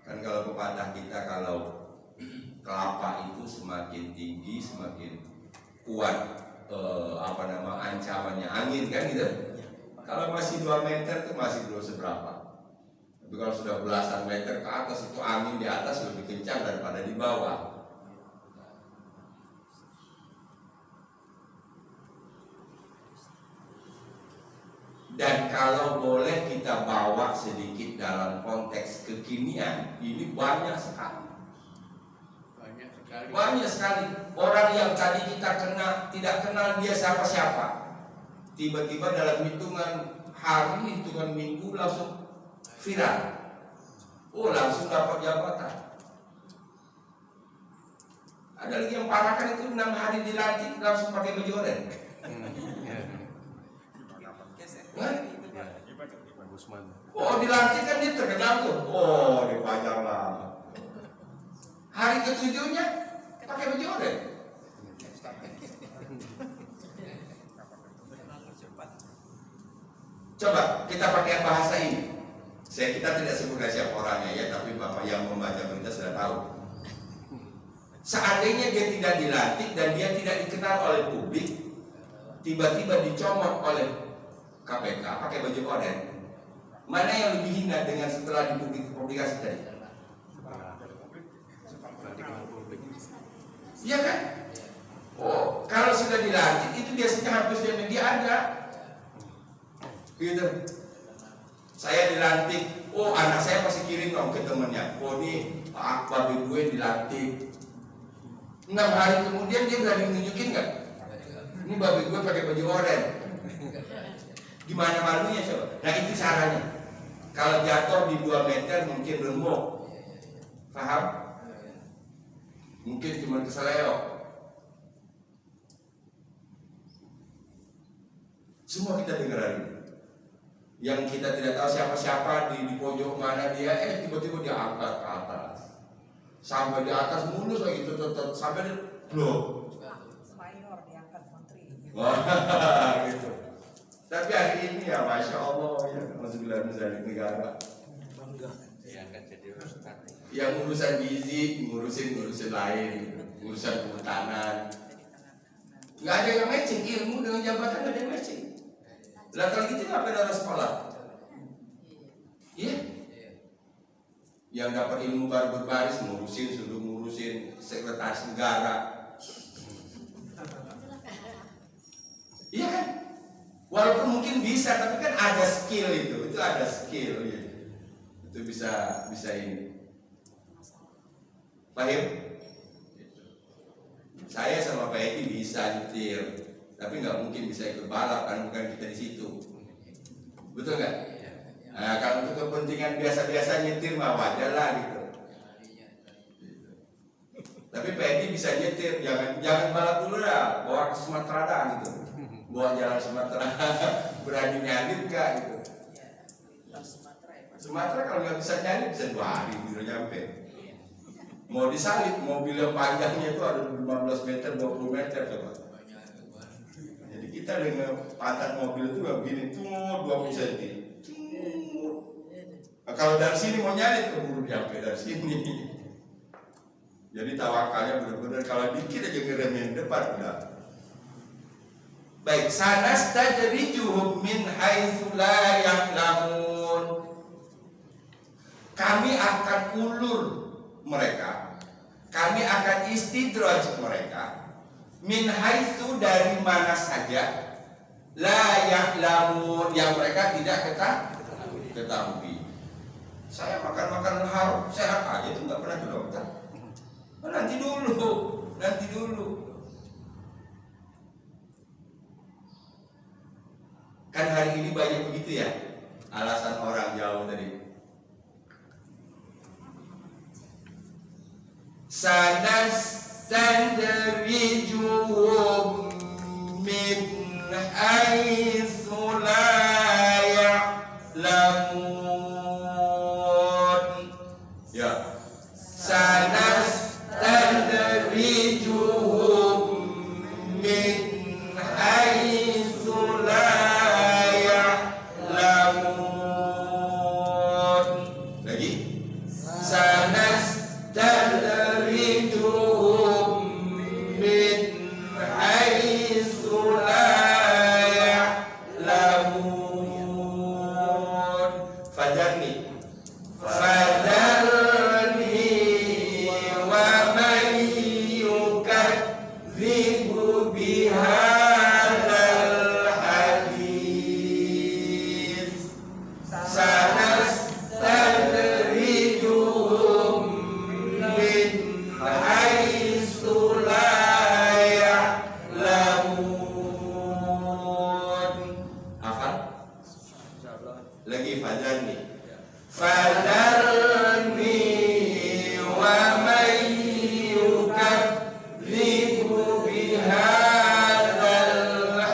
Kan kalau pepatah kita, kalau kelapa itu semakin tinggi semakin kuat ancamannya angin kan gitu. Kalau masih 2 meter itu masih belum seberapa. Tapi kalau sudah belasan meter ke atas itu angin di atas lebih kencang daripada di bawah. Dan kalau boleh kita bawa sedikit dalam konteks kekinian, ini banyak sekali. Banyak sekali orang yang tadi kita tidak kenal dia siapa-siapa, tiba-tiba dalam hitungan hari, hitungan minggu langsung viral. Oh, langsung dapat jabatan. Ada lagi yang parah kan, itu 6 hari dilantik langsung pakai baju oranye. Oh, dilantik kan dia terkenal tuh. Oh, dipajang lah. Hari ke-7-nya pakai baju oranye. Coba kita pakai bahasa ini. Kita tidak sebutkan siapa orangnya ya, tapi Bapak yang membaca berita sudah tahu. Seandainya dia tidak dilantik dan dia tidak dikenal oleh publik, tiba-tiba dicomot oleh KPK pakai baju oranye, mana yang lebih hina dengan setelah dipublikasi tadi? Iya kan? Oh, kalau sudah dilantik itu biasanya hampir setiap media ada. Gitu. Saya dilantik, oh anak saya pasti kirim dong ke temennya. Oh ini Pak babi gue dilantik. 6 hari kemudian dia berani nunjukin nggak? Ini babi gue pakai baju oranye. Gimana malunya coba? Nah itu caranya. Kalau jatuh di 2 meter mungkin remuk, paham? Mungkin cuma keseleo. Semua kita dengar hari ini. Yang kita tidak tahu siapa-siapa di pojok mana dia, tiba-tiba dia angkat ke atas. Sampai di atas mulus lagi, tetap sampai di blok. Mayor diangkat menteri. Wah, gitu. Tapi hari ini ya, masya Allah ya, alhamdulillah dari negara. Bangga. Yang urusan gizi, ngurusin lain, urusan kehutanan. Nggak ada yang matching, ilmu dengan jabatan nggak ada yang matching. Lah kalau gitu ngapain orang sekolah? Iya. Yang dapat ilmu baru berbaris, ngurusin sekretaris negara. Iya kan? Walaupun mungkin bisa, tapi kan ada skill itu ada skill ya. Itu bisa ini. Paham? Saya sama Pak Edi bisa nyetir, tapi nggak mungkin bisa ikut balap kan, bukan kita di situ. Betul nggak? Nah, kalau untuk kepentingan biasa-biasa nyetir mah wajar lah gitu. Tapi Pak Edi bisa nyetir, jangan balap dulu lah, bawa ke Sumatera dah gitu. Bawa jalan Sumatera, berani nyalip nggak gitu. Sumatera kalau nggak bisa nyalip bisa 2 hari gitu nyampe. Mau disalip, mobil yang panjangnya itu ada 15 meter, 20 meter coba. Jadi kita dengan pantat mobil itu nggak begini, tuh 20 cm. Nah, kalau dari sini mau nyalip keburu nyampe dari sini. Jadi tawakalnya benar-benar kalau dikit aja ngeremin depan udah. Baik, sanastadrijuhum min haitsu la ya'lamun. kami akan ulur mereka, kami akan istidraj mereka min haitsu dari mana saja la ya'lamun yang mereka tidak ketahui. Saya makan haram sehat aja itu nggak pernah ke dokter. Nanti dulu. Kan hari ini banyak begitu ya alasan orang jauh tadi. Sanastadrijuhum min haitsu la ya'lamun. Ya. Sanastadrijuhum min haitsu la ya'lamun. Lagi. Sanastadrijuhum min haitsu la ya'lamun. Fadarni wa man yukadzibu bihadzal hadits sanastadrijuhum min haitsu la ya'lamun. Hafal? Lagi fadarni wa man yukadzibu bihadzal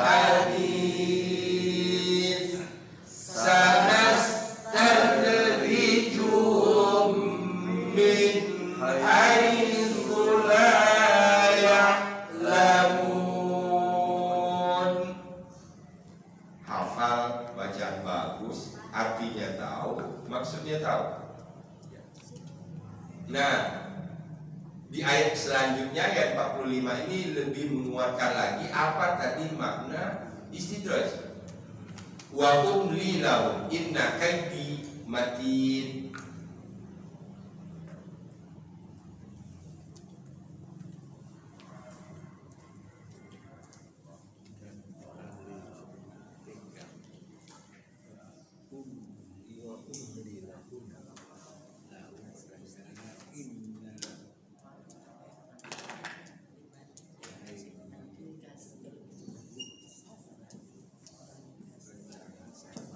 hadits sanastadrijuhum min haitsu la ya'lamun. Hafal, bacaan bagus, artinya tahu, maksudnya tahu. Nah, di ayat selanjutnya ayat 45 ini lebih menguatkan lagi apa tadi makna istidraj. Wa umli lahum inna kaidi matin.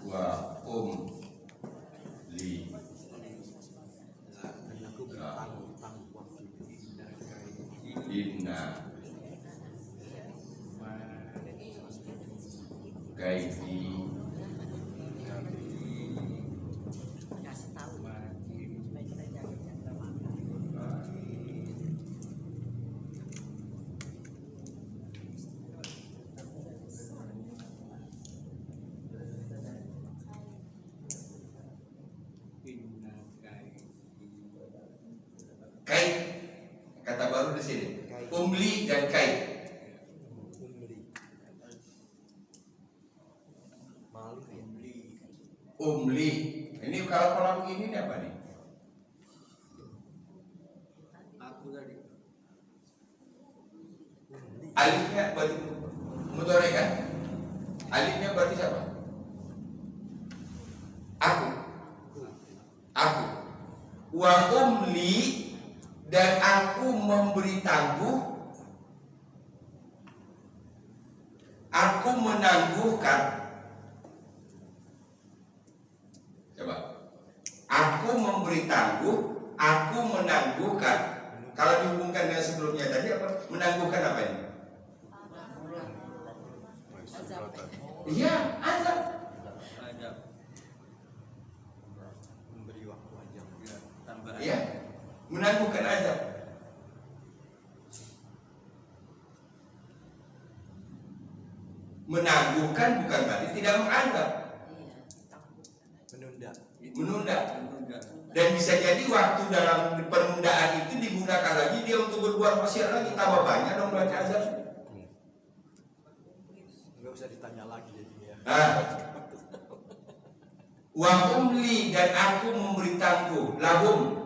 Wa umli inna kaidi Kasih tahu supaya kita jaga kait, kata baru di sini. Umli dan kait. Umli. Ini kalau kolam ini apa nih? Aku tadi. Alifnya berarti mudhari kan? Alifnya berarti siapa? Aku. Wa umli dan aku memberi tangguh, aku menangguhkan. Coba. Aku memberi tangguh, aku menangguhkan. Kalau dihubungkan dengan sebelumnya tadi apa? Menangguhkan apa ini? Iya, azab. Memberi waktu aja. Tambah. Iya, menangguhkan azab. Menangguhkan bukan berarti tidak menganggap. Menunda. Dan bisa jadi waktu dalam penundaan itu digunakan lagi dia untuk berbuat maksiat lagi, tambah banyak dong berarti azab. Nggak usah ditanya lagi jadinya. Nah, Wa umli dan aku memberi tangguh lahum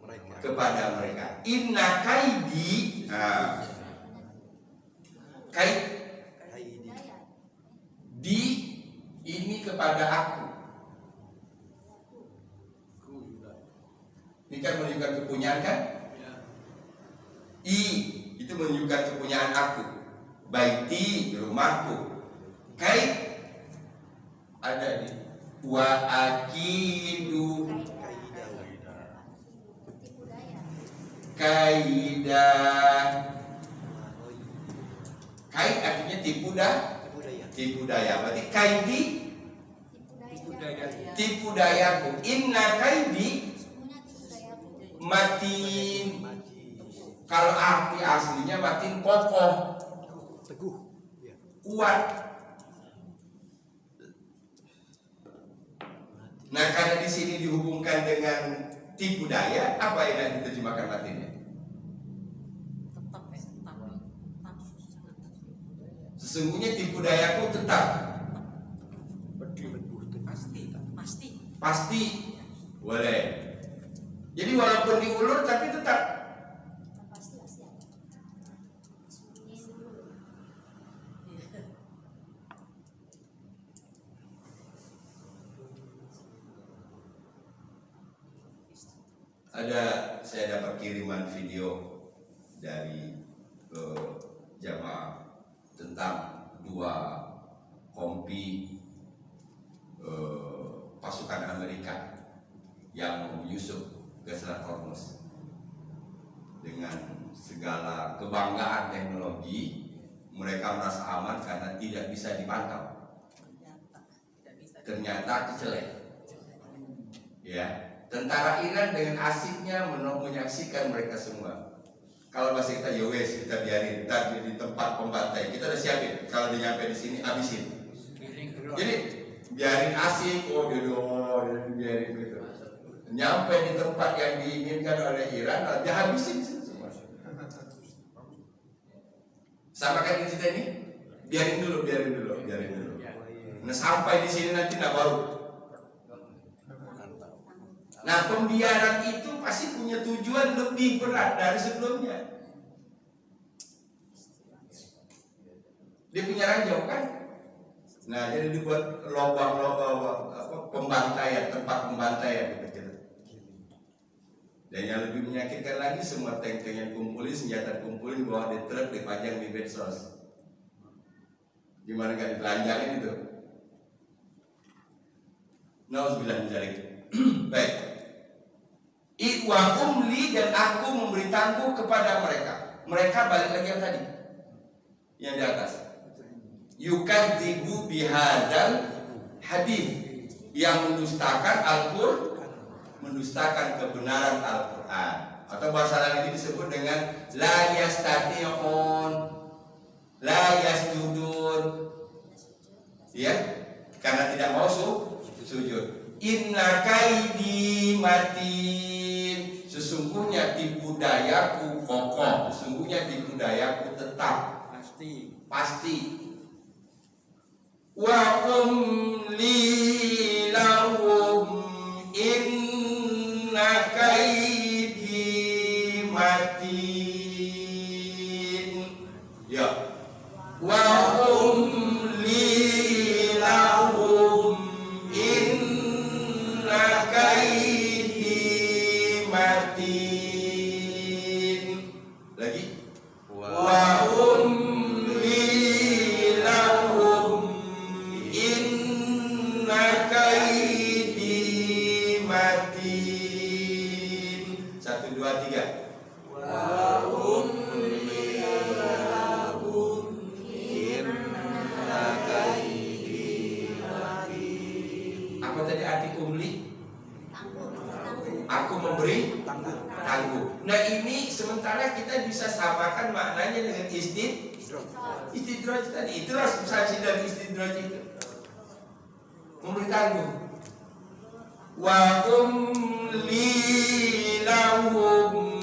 mereka. kepada mereka. Inna kaidi, kaid Kaidi. di ini kepada aku. Ini kan menunjukkan kepunyaan kan? I itu menunjukkan kepunyaan aku. Baiti rumahku. Kaid ada di wa akidu kaida. Kaid artinya tipu daya. Berarti kaidi tipu dayaku. Inna kaidi matin. Kalau arti aslinya matin kokoh, Teguh. Ya. kuat. Nah, karena di sini dihubungkan dengan tipu daya, apa yang diterjemahkan matinnya? Tetap ya, tetap. Sesungguhnya tipu dayaku tetap, pasti, boleh. Jadi walaupun diulur tapi tetap. Saya dapat kiriman video dari jamaah tentang 2 kompi pasukan Amerika yang menyusup ke Selat Hormuz dengan segala kebanggaan teknologi. Mereka merasa aman karena tidak bisa dipantau. Ternyata kecelek. Ya. Tentara Iran dengan asiknya menyaksikan mereka semua. Kalau masih kita yowes, kita biarin ntar di tempat pembantai. Kita udah siapin. Kalau dia nyampe di sini habisin. Jadi biarin asik, biarin gitu. Nyampe di tempat yang diinginkan oleh Iran, dia habisin semua. Sama kan kita ini, biarin dulu. Nah sampai di sini nanti baru. Nah, pembiaran itu pasti punya tujuan lebih berat dari sebelumnya. Dia punya ranjau kan? Nah, jadi dibuat lubang-lubang pembantaian, tempat pembantaian gitu. Dan yang lebih menyakitkan lagi, semua tank-tank yang kumpulin, senjata kumpulin, bawa di truk, dipajang di medsos. Gimana gak dibelanjain itu? Nauzubillah min dzalik. Baik. Wa umli dan aku memberi tangguh kepada mereka. Mereka balik lagi yang tadi, yang di atas. Yukadzibu bihadzal hadis, yang mendustakan Al-Qur'an, mendustakan kebenaran Al-Qur'an. Atau bahasa lain ini disebut dengan la yastati'un, la yasjudun. Ya, karena tidak mau sujud. Inna kaidi matin, sesungguhnya tipu dayaku kokoh, sesungguhnya tipu dayaku tetap, pasti. Wa umli lahum inna kaidi matin. Ya. Wa umli lahum inna kaidi matin. Lagi. Wa umli lahum inna kaidi matin. 1, 2, 3. Wa umli lahum inna kaidi matin. Apa tadi arti umli? Aku memberi tangguh. Nah ini sementara kita bisa samakan maknanya dengan istidraj tadi. Itulah substansi dari istidraj itu. Memberi tangguh. Wa umli lahum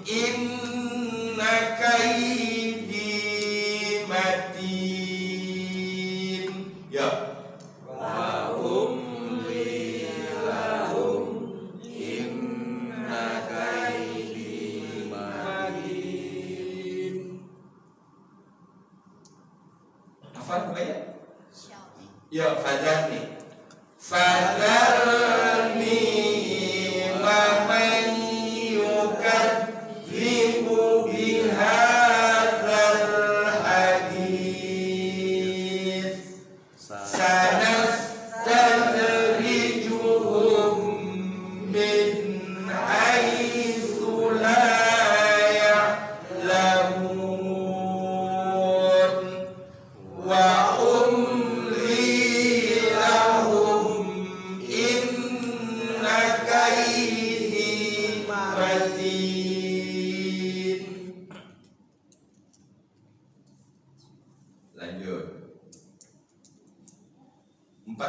inna kaidi matin. Ya. Wa umli Ya fadzarni. Fadzarni wa man yukadzibu bihadzal hadits sanastadrijuhum min haitsu la ya'lamun wa umli lahum inna kaidi matin. Lanjut 46.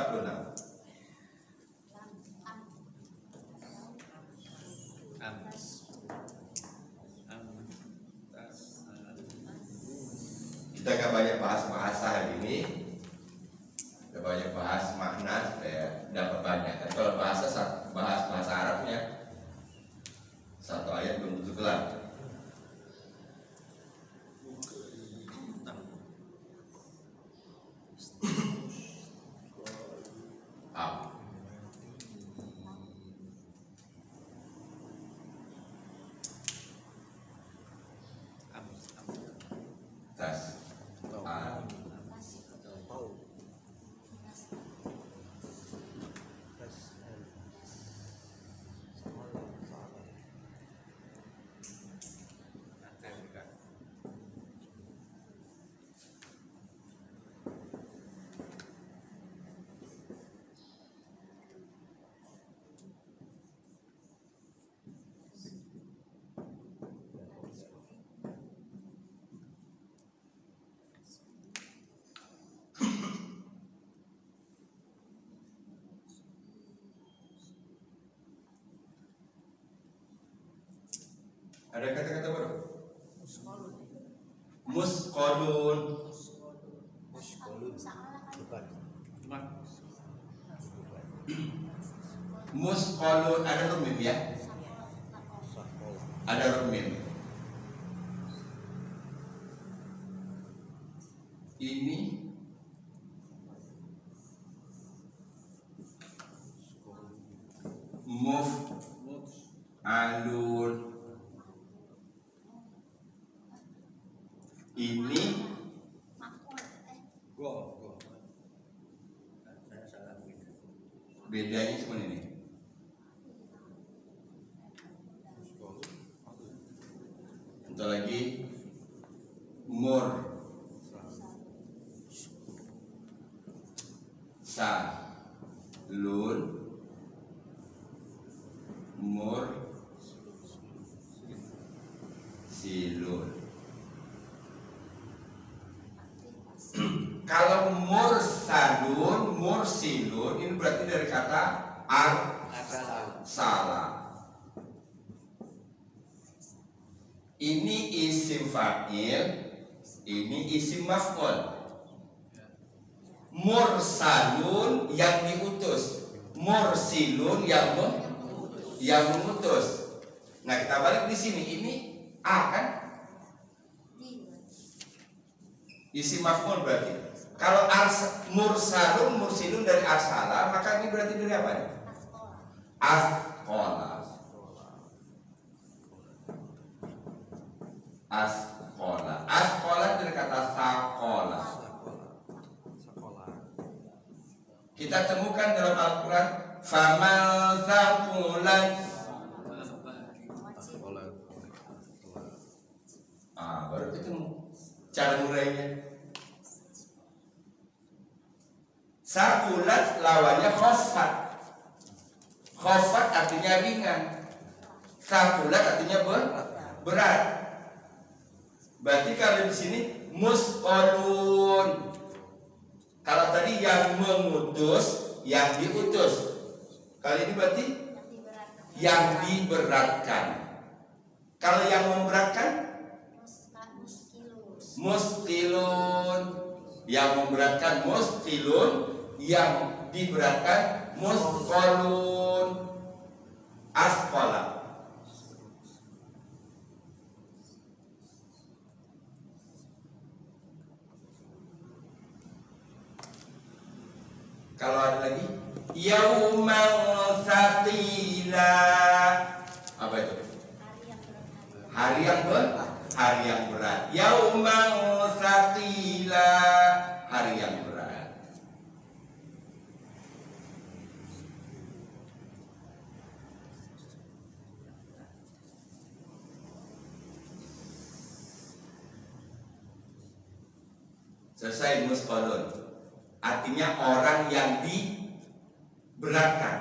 Kita gak banyak bahas bahasa hari ini, gak banyak bahas makna supaya dapat banyak. Tapi kalau bahasa bahas bahasa Arabnya satu ayat belum tentu kelar. Tas. Ada kata-kata baru? Musqalun. Bukan. Musqalun ada rumim ya? Sakol. Ada rumim. Ini alun. Ini Saya salah begitu. bedanya cuma ini. Untuk lagi mur sa lun mur silun. Kalau mursalun, mursilun ini berarti dari kata salah. Ini isim fa'il, ini isim maf'ul. Mursalun yang diutus, mursilun yang mengutus. Nah, kita balik di sini, ini a kan? Isim maf'ul berarti. Kalau mursalun, mursilun dari arsala, maka ini berarti dari apa nih? Asqala. Asqala. Asqala dari kata saqala. Kita temukan dalam Al-Quran, faman thaqulat. Baru ketemu cara mulainya. Saqulat lawannya khaffat. Khaffat artinya ringan. Saqulat artinya berat. Berarti kalau di sini musqalun. Kalau tadi yang mengutus, yang diutus. Kali ini berarti yang diberatkan. Kalau yang memberatkan musqilun. Yang memberatkan musqilun, yang diberatkan musqalun. Asqala. Kalau ada lagi yauman tsaqila. Apa itu? Hari yang berat. Hari yang berat. Yauman tsaqila. Hari yang berat. Selesai musqalun. Artinya orang yang diberatkan.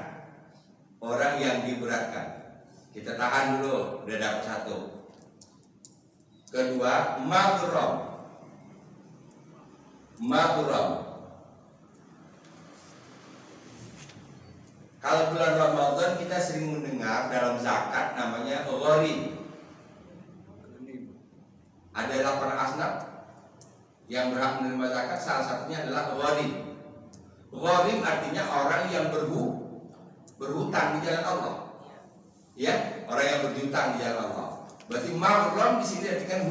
Orang yang diberatkan. Kita tahan dulu, udah dapat satu. Kedua, maghram. Maghram. Kalau bulan Ramadan kita sering mendengar dalam zakat namanya gharim. Ada 8 asnaf yang berhak menerima zakat, salah satunya adalah gharim. Gharim artinya orang yang berhutang di jalan Allah. Ya, orang yang berhutang di jalan Allah. Berarti maghram di sini artikan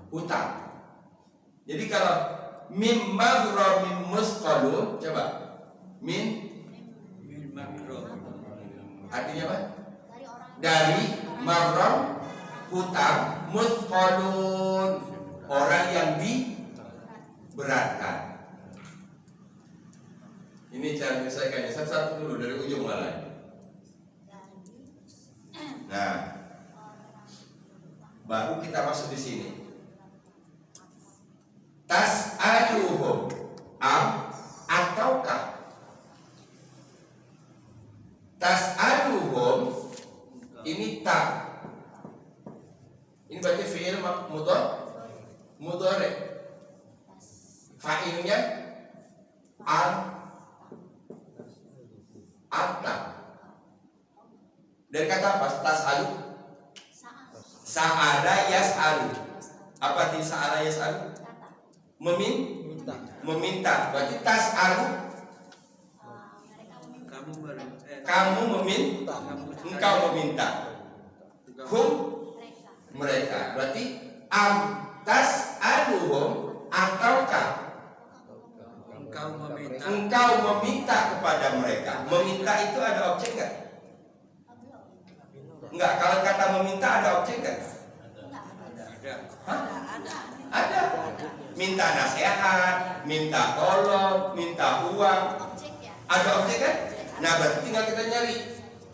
hutang. Jadi kalau mim maghramin musqalun, coba min makro. artinya apa? Dari orang Dari maghram hutang, musqalun orang yang diberatkan. Ini cara menyelesaikannya satu-satu dulu dari ujung malah. Nah, baru kita masuk di sini. Tas'aluhum ataukah tas'aluhum ini tak. Ini berarti fi'il mudhari. Fa'ilnya ata. Dari kata apa? Tas'alu. Sa'ala yas'alu. Apa arti sa'ala yas'alu? Meminta. Berarti tas'alu. Kamu meminta. Engkau meminta. Hum mereka. Berarti tas'aluhum ataukah engkau meminta kepada mereka. Meminta itu ada objek enggak? Enggak, kalau kata meminta ada objek enggak? Hah? Ada. Minta nasihat, minta tolong, minta uang. Ada objek kan? Nah, berarti tinggal kita nyari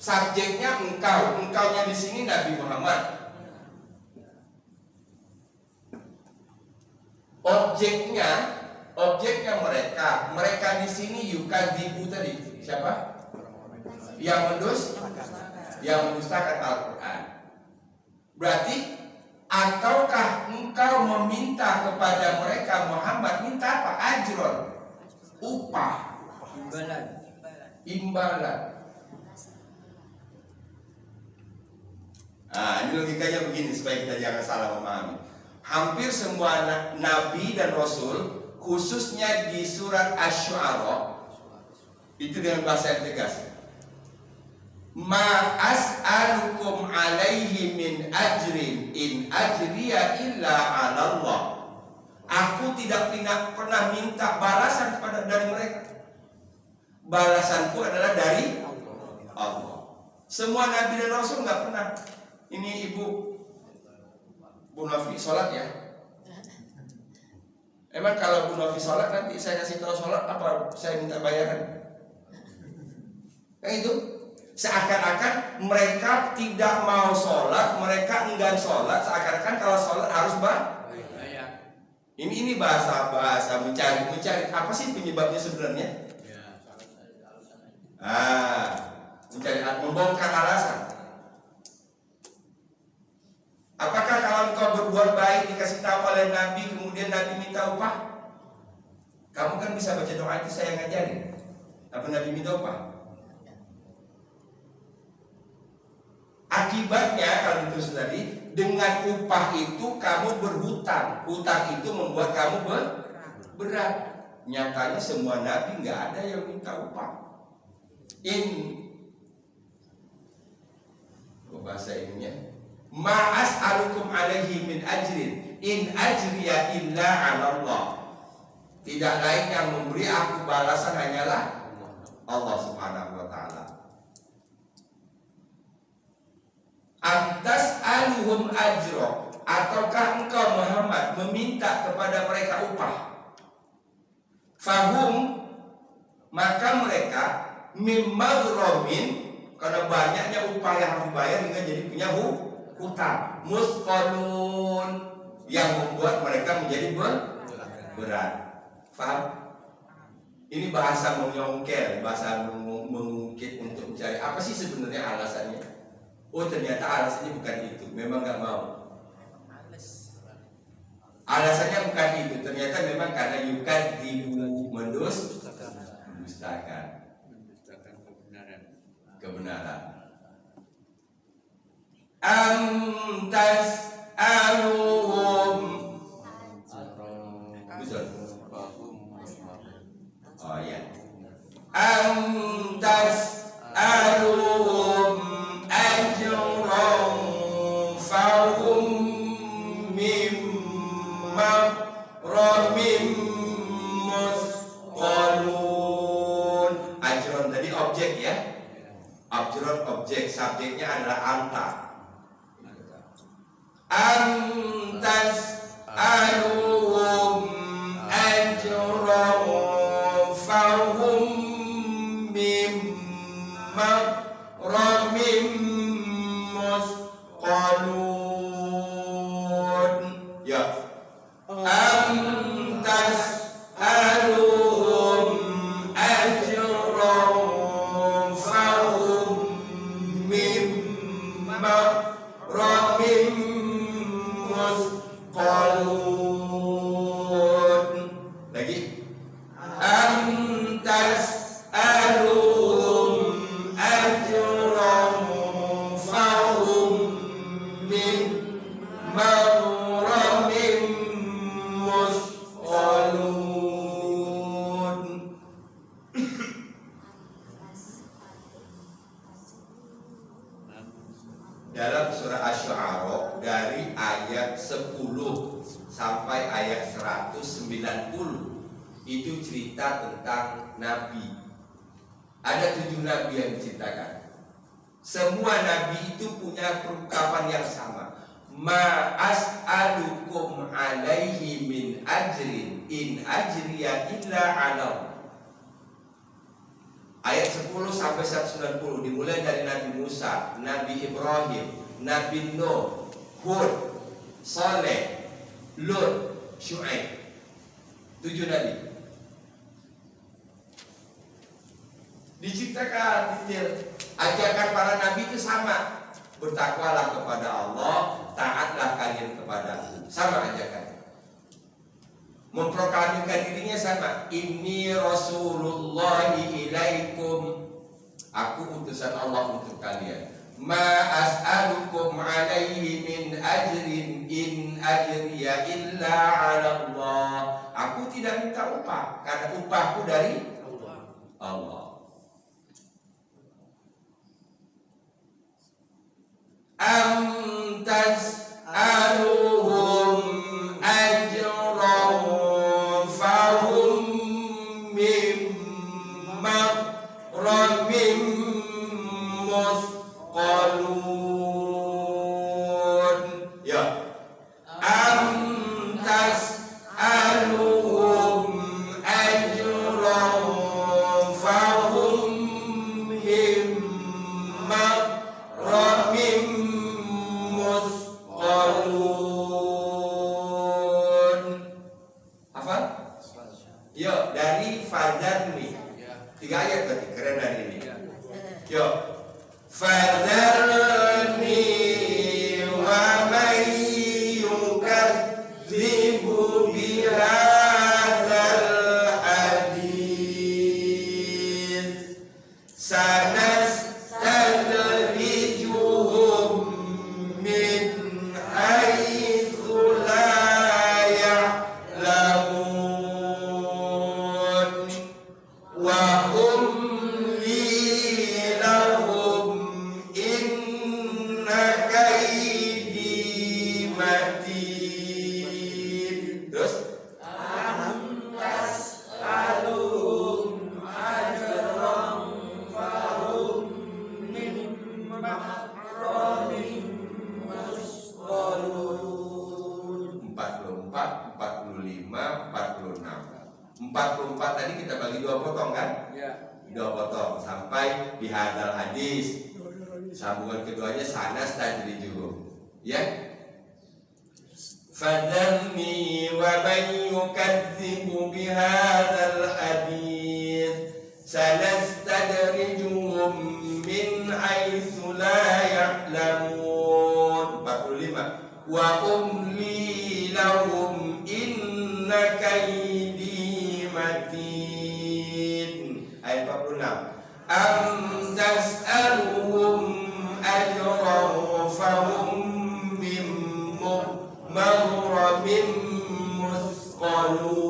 subjeknya engkau. Engkaunya di sini Nabi Muhammad. Objeknya mereka di sini yukadzibu tadi. Siapa? Yang mendustakan Al-Quran. Berarti ataukah engkau meminta kepada mereka Muhammad minta apa? Ajron, upah, imbalan. Nah, ini logikanya begini supaya kita jangan salah memahami. Hampir semua nabi dan rasul, khususnya di surat Asy-Syu'ara, itu dengan bahasa yang tegas. Ma as'alukum alaihi min ajrin in ajriya illa 'ala Allah. Aku tidak pernah minta balasan dari mereka. Balasanku adalah dari Allah. Semua nabi dan rasul nggak pernah. Ini Ibu Bu Novi sholat ya. Emang kalau Bu Novi sholat nanti saya kasih tahu sholat apa saya minta bayaran? Kan itu seakan-akan mereka tidak mau sholat, mereka enggan sholat, seakan-akan kalau sholat harus bayar. Ini bahasa mencari apa sih penyebabnya sebenarnya? Mencari membongkar alasan. Apakah kalau engkau berbuat baik dikasih tahu oleh Nabi kemudian Nabi minta upah? Kamu kan bisa baca doa itu saya ngajarin. Apa Nabi minta upah? Akibatnya kalau itu tadi dengan upah itu kamu berhutang. Hutang itu membuat kamu berat. Nyatanya semua Nabi nggak ada yang minta upah. Bahasa ininya ma'as alukum alaihi min ajrin in ajriya illa 'ala Allah. Tidak lain yang memberi aku balasan hanyalah Allah Subhanahu wa taala. Antas aluhum ajro, ataukah engkau Muhammad meminta kepada mereka upah? Fahum, maka mereka mimmaghramin, karena banyaknya upah yang harus dibayar hingga jadi punya hutang. Musqalun, yang membuat mereka menjadi berat. Faham? Ini bahasa menyongkel, bahasa mengungkit untuk mencari apa sih sebenarnya alasannya. Oh ternyata alasannya bukan itu, memang nggak mau. Alasannya bukan itu, ternyata memang karena yukadzibu, mendustakan kebenaran. Amtas aluhum, oh ya, amtas aluhum ajran fahum mimma ramim musqalun. Ajron tadi objek ya, ajron objek, subjeknya adalah anta. Antas aluhum ajran fahum mimma ramim musqalun. Ya, antas aluhum ajran fahum mimma ramim musqalun. Lagi, antas aluhum ajran fahum mimma ramim musqalun. Dalam surah Asy-Syu'ara dari ayat 10 sampai ayat 190 itu cerita tentang nabi. Ada 7 nabi yang diceritakan. Semua nabi itu punya perungkapan yang sama. Ma as'alukum alaihi min ajrin in ajriya illa 'ala Allah. Ayat 10 sampai 190 dimulai dari Nabi Musa, Nabi Ibrahim, Nabi Nuh, Hud, Saleh, Lut, Syuaib. 7 nabi. Diciptakan detail. Ajakan para nabi itu sama. Bertakwalah kepada Allah, taatlah kalian kepada-Ku. Sama ajakan. Memproklamirkan dirinya sama. Inni Rasulullahi ilaikum, aku utusan Allah untuk kalian. Ma as'alukum alaihi min ajrin in ajriya illa 'ala Allah. Aku tidak minta upah, karena upahku dari Allah. Amtas aluhum ajran fahum mimma ramim musqalun. Ya, amtas aluhum ajran fahum mimma ramim musqalun. 44, 45, 46. 44 tadi kita bagi 2 potong kan? Ya. 2 potong sampai di hadal hadis. Sambungan keduanya sanas tadrijuhum. Ya. Fadhalni wa man yukadzibu bihadzal hadis sanastadrijuhum min haitsu la ya'lamun. 45. Wa umli lahum inna kaydi matin. Ayat 46. Am tas'aluhum ajran fahum min maghramin musqalun.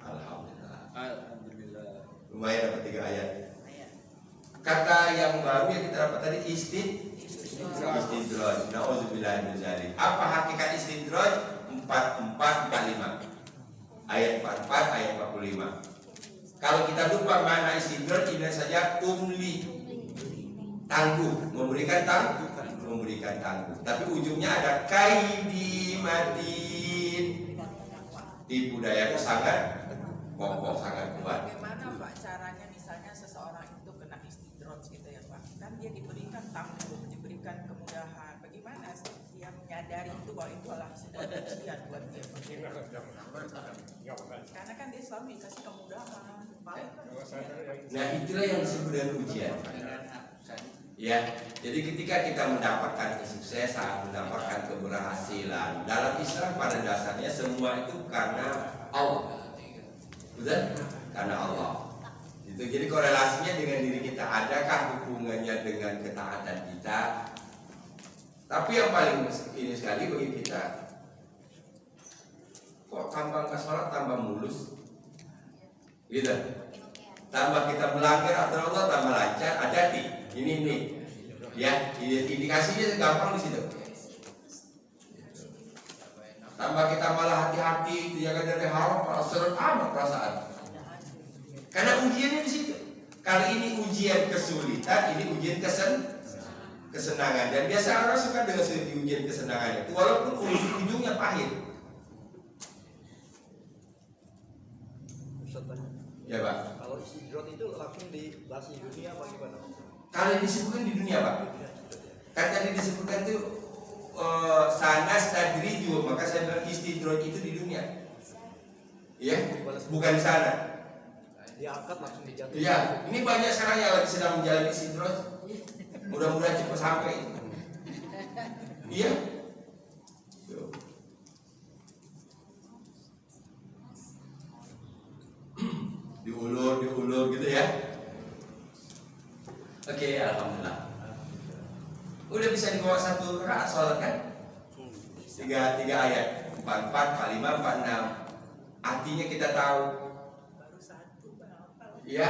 Alhamdulillah. Alhamdulillah. Lumayan dapat 3 ayat. Kata yang baru yang kita dapat tadi istidraj. Nauzubillah min dzalik. Apa hakikat istidraj? 44, 45. Ayat 44, ayat 45. Kalau kita lupa makna istidraj, ini saja umli, tangguh, memberikan tangguh. Tapi ujungnya ada kaidi matin, tipu dayaku sangat kokoh, sangat kuat. Bagaimana Pak caranya misalnya seseorang itu kena istidraj gitu ya Pak? Kan dia diberikan tangguh, diberikan kemudahan. Bagaimana dia menyadari itu bahwa itu adalah sebuah ujian buat dia? Karena kan dia selalu dikasih kemudahan. Nah itulah yang disebut dengan ujian. Ya, jadi ketika kita mendapatkan kesuksesan, mendapatkan keberhasilan dalam Islam pada dasarnya semua itu karena Allah, betul? Karena Allah. Itu jadi korelasinya dengan diri kita. Adakah hubungannya dengan ketaatan kita? Tapi yang paling ini sekali bagi kita, kok tambah nggak sholat tambah mulus, gitu. Tambah kita melanggar aturan Allah tambah lancar. Hati-hati. Ini ya, indikasinya gampang di situ. Tambah kita malah hati-hati, jaga dari haram, malah seret amat perasaan. Karena ujiannya di situ. Kali ini ujian kesulitan, ini ujian kesenangan. Dan biasa orang suka dengan ujian kesenangan itu, walaupun ujungnya pahit. Ya Pak. Kalau istidraj itu langsung dibahas di dunia apa gimana? Kalau disebutkan di dunia Pak. Kan tadi disebutkan itu sanas tadriju, maka saya bilang istidraj itu di dunia. Ya, bukan di sana. Diangkat langsung dijatuh. Iya, ini banyak sekarang yang lagi sedang menjalani istidraj. Mudah-mudahan cepat sampai. Iya. Diulur gitu ya. Oke, alhamdulillah. Udah bisa dibawa satu rakaat sholat kan? Tiga ayat, 44, 45, 46. Artinya kita tahu. Iya.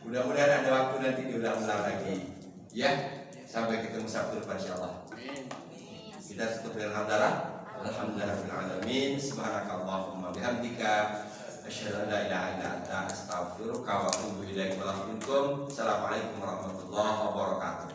Mudah-mudahan ada waktu nanti diulang-ulang lagi. Ya, sampai ketemu Sabtu depan insyaallah. Kita tutup dengan hamdalah. Alhamdulillahirabbil alamin. Subhanakallahumma bihamdika asyhadu an la ilaha illa anta astaghfiruka wa atubu ilaik. Assalamualaikum warahmatullahi wabarakatuh.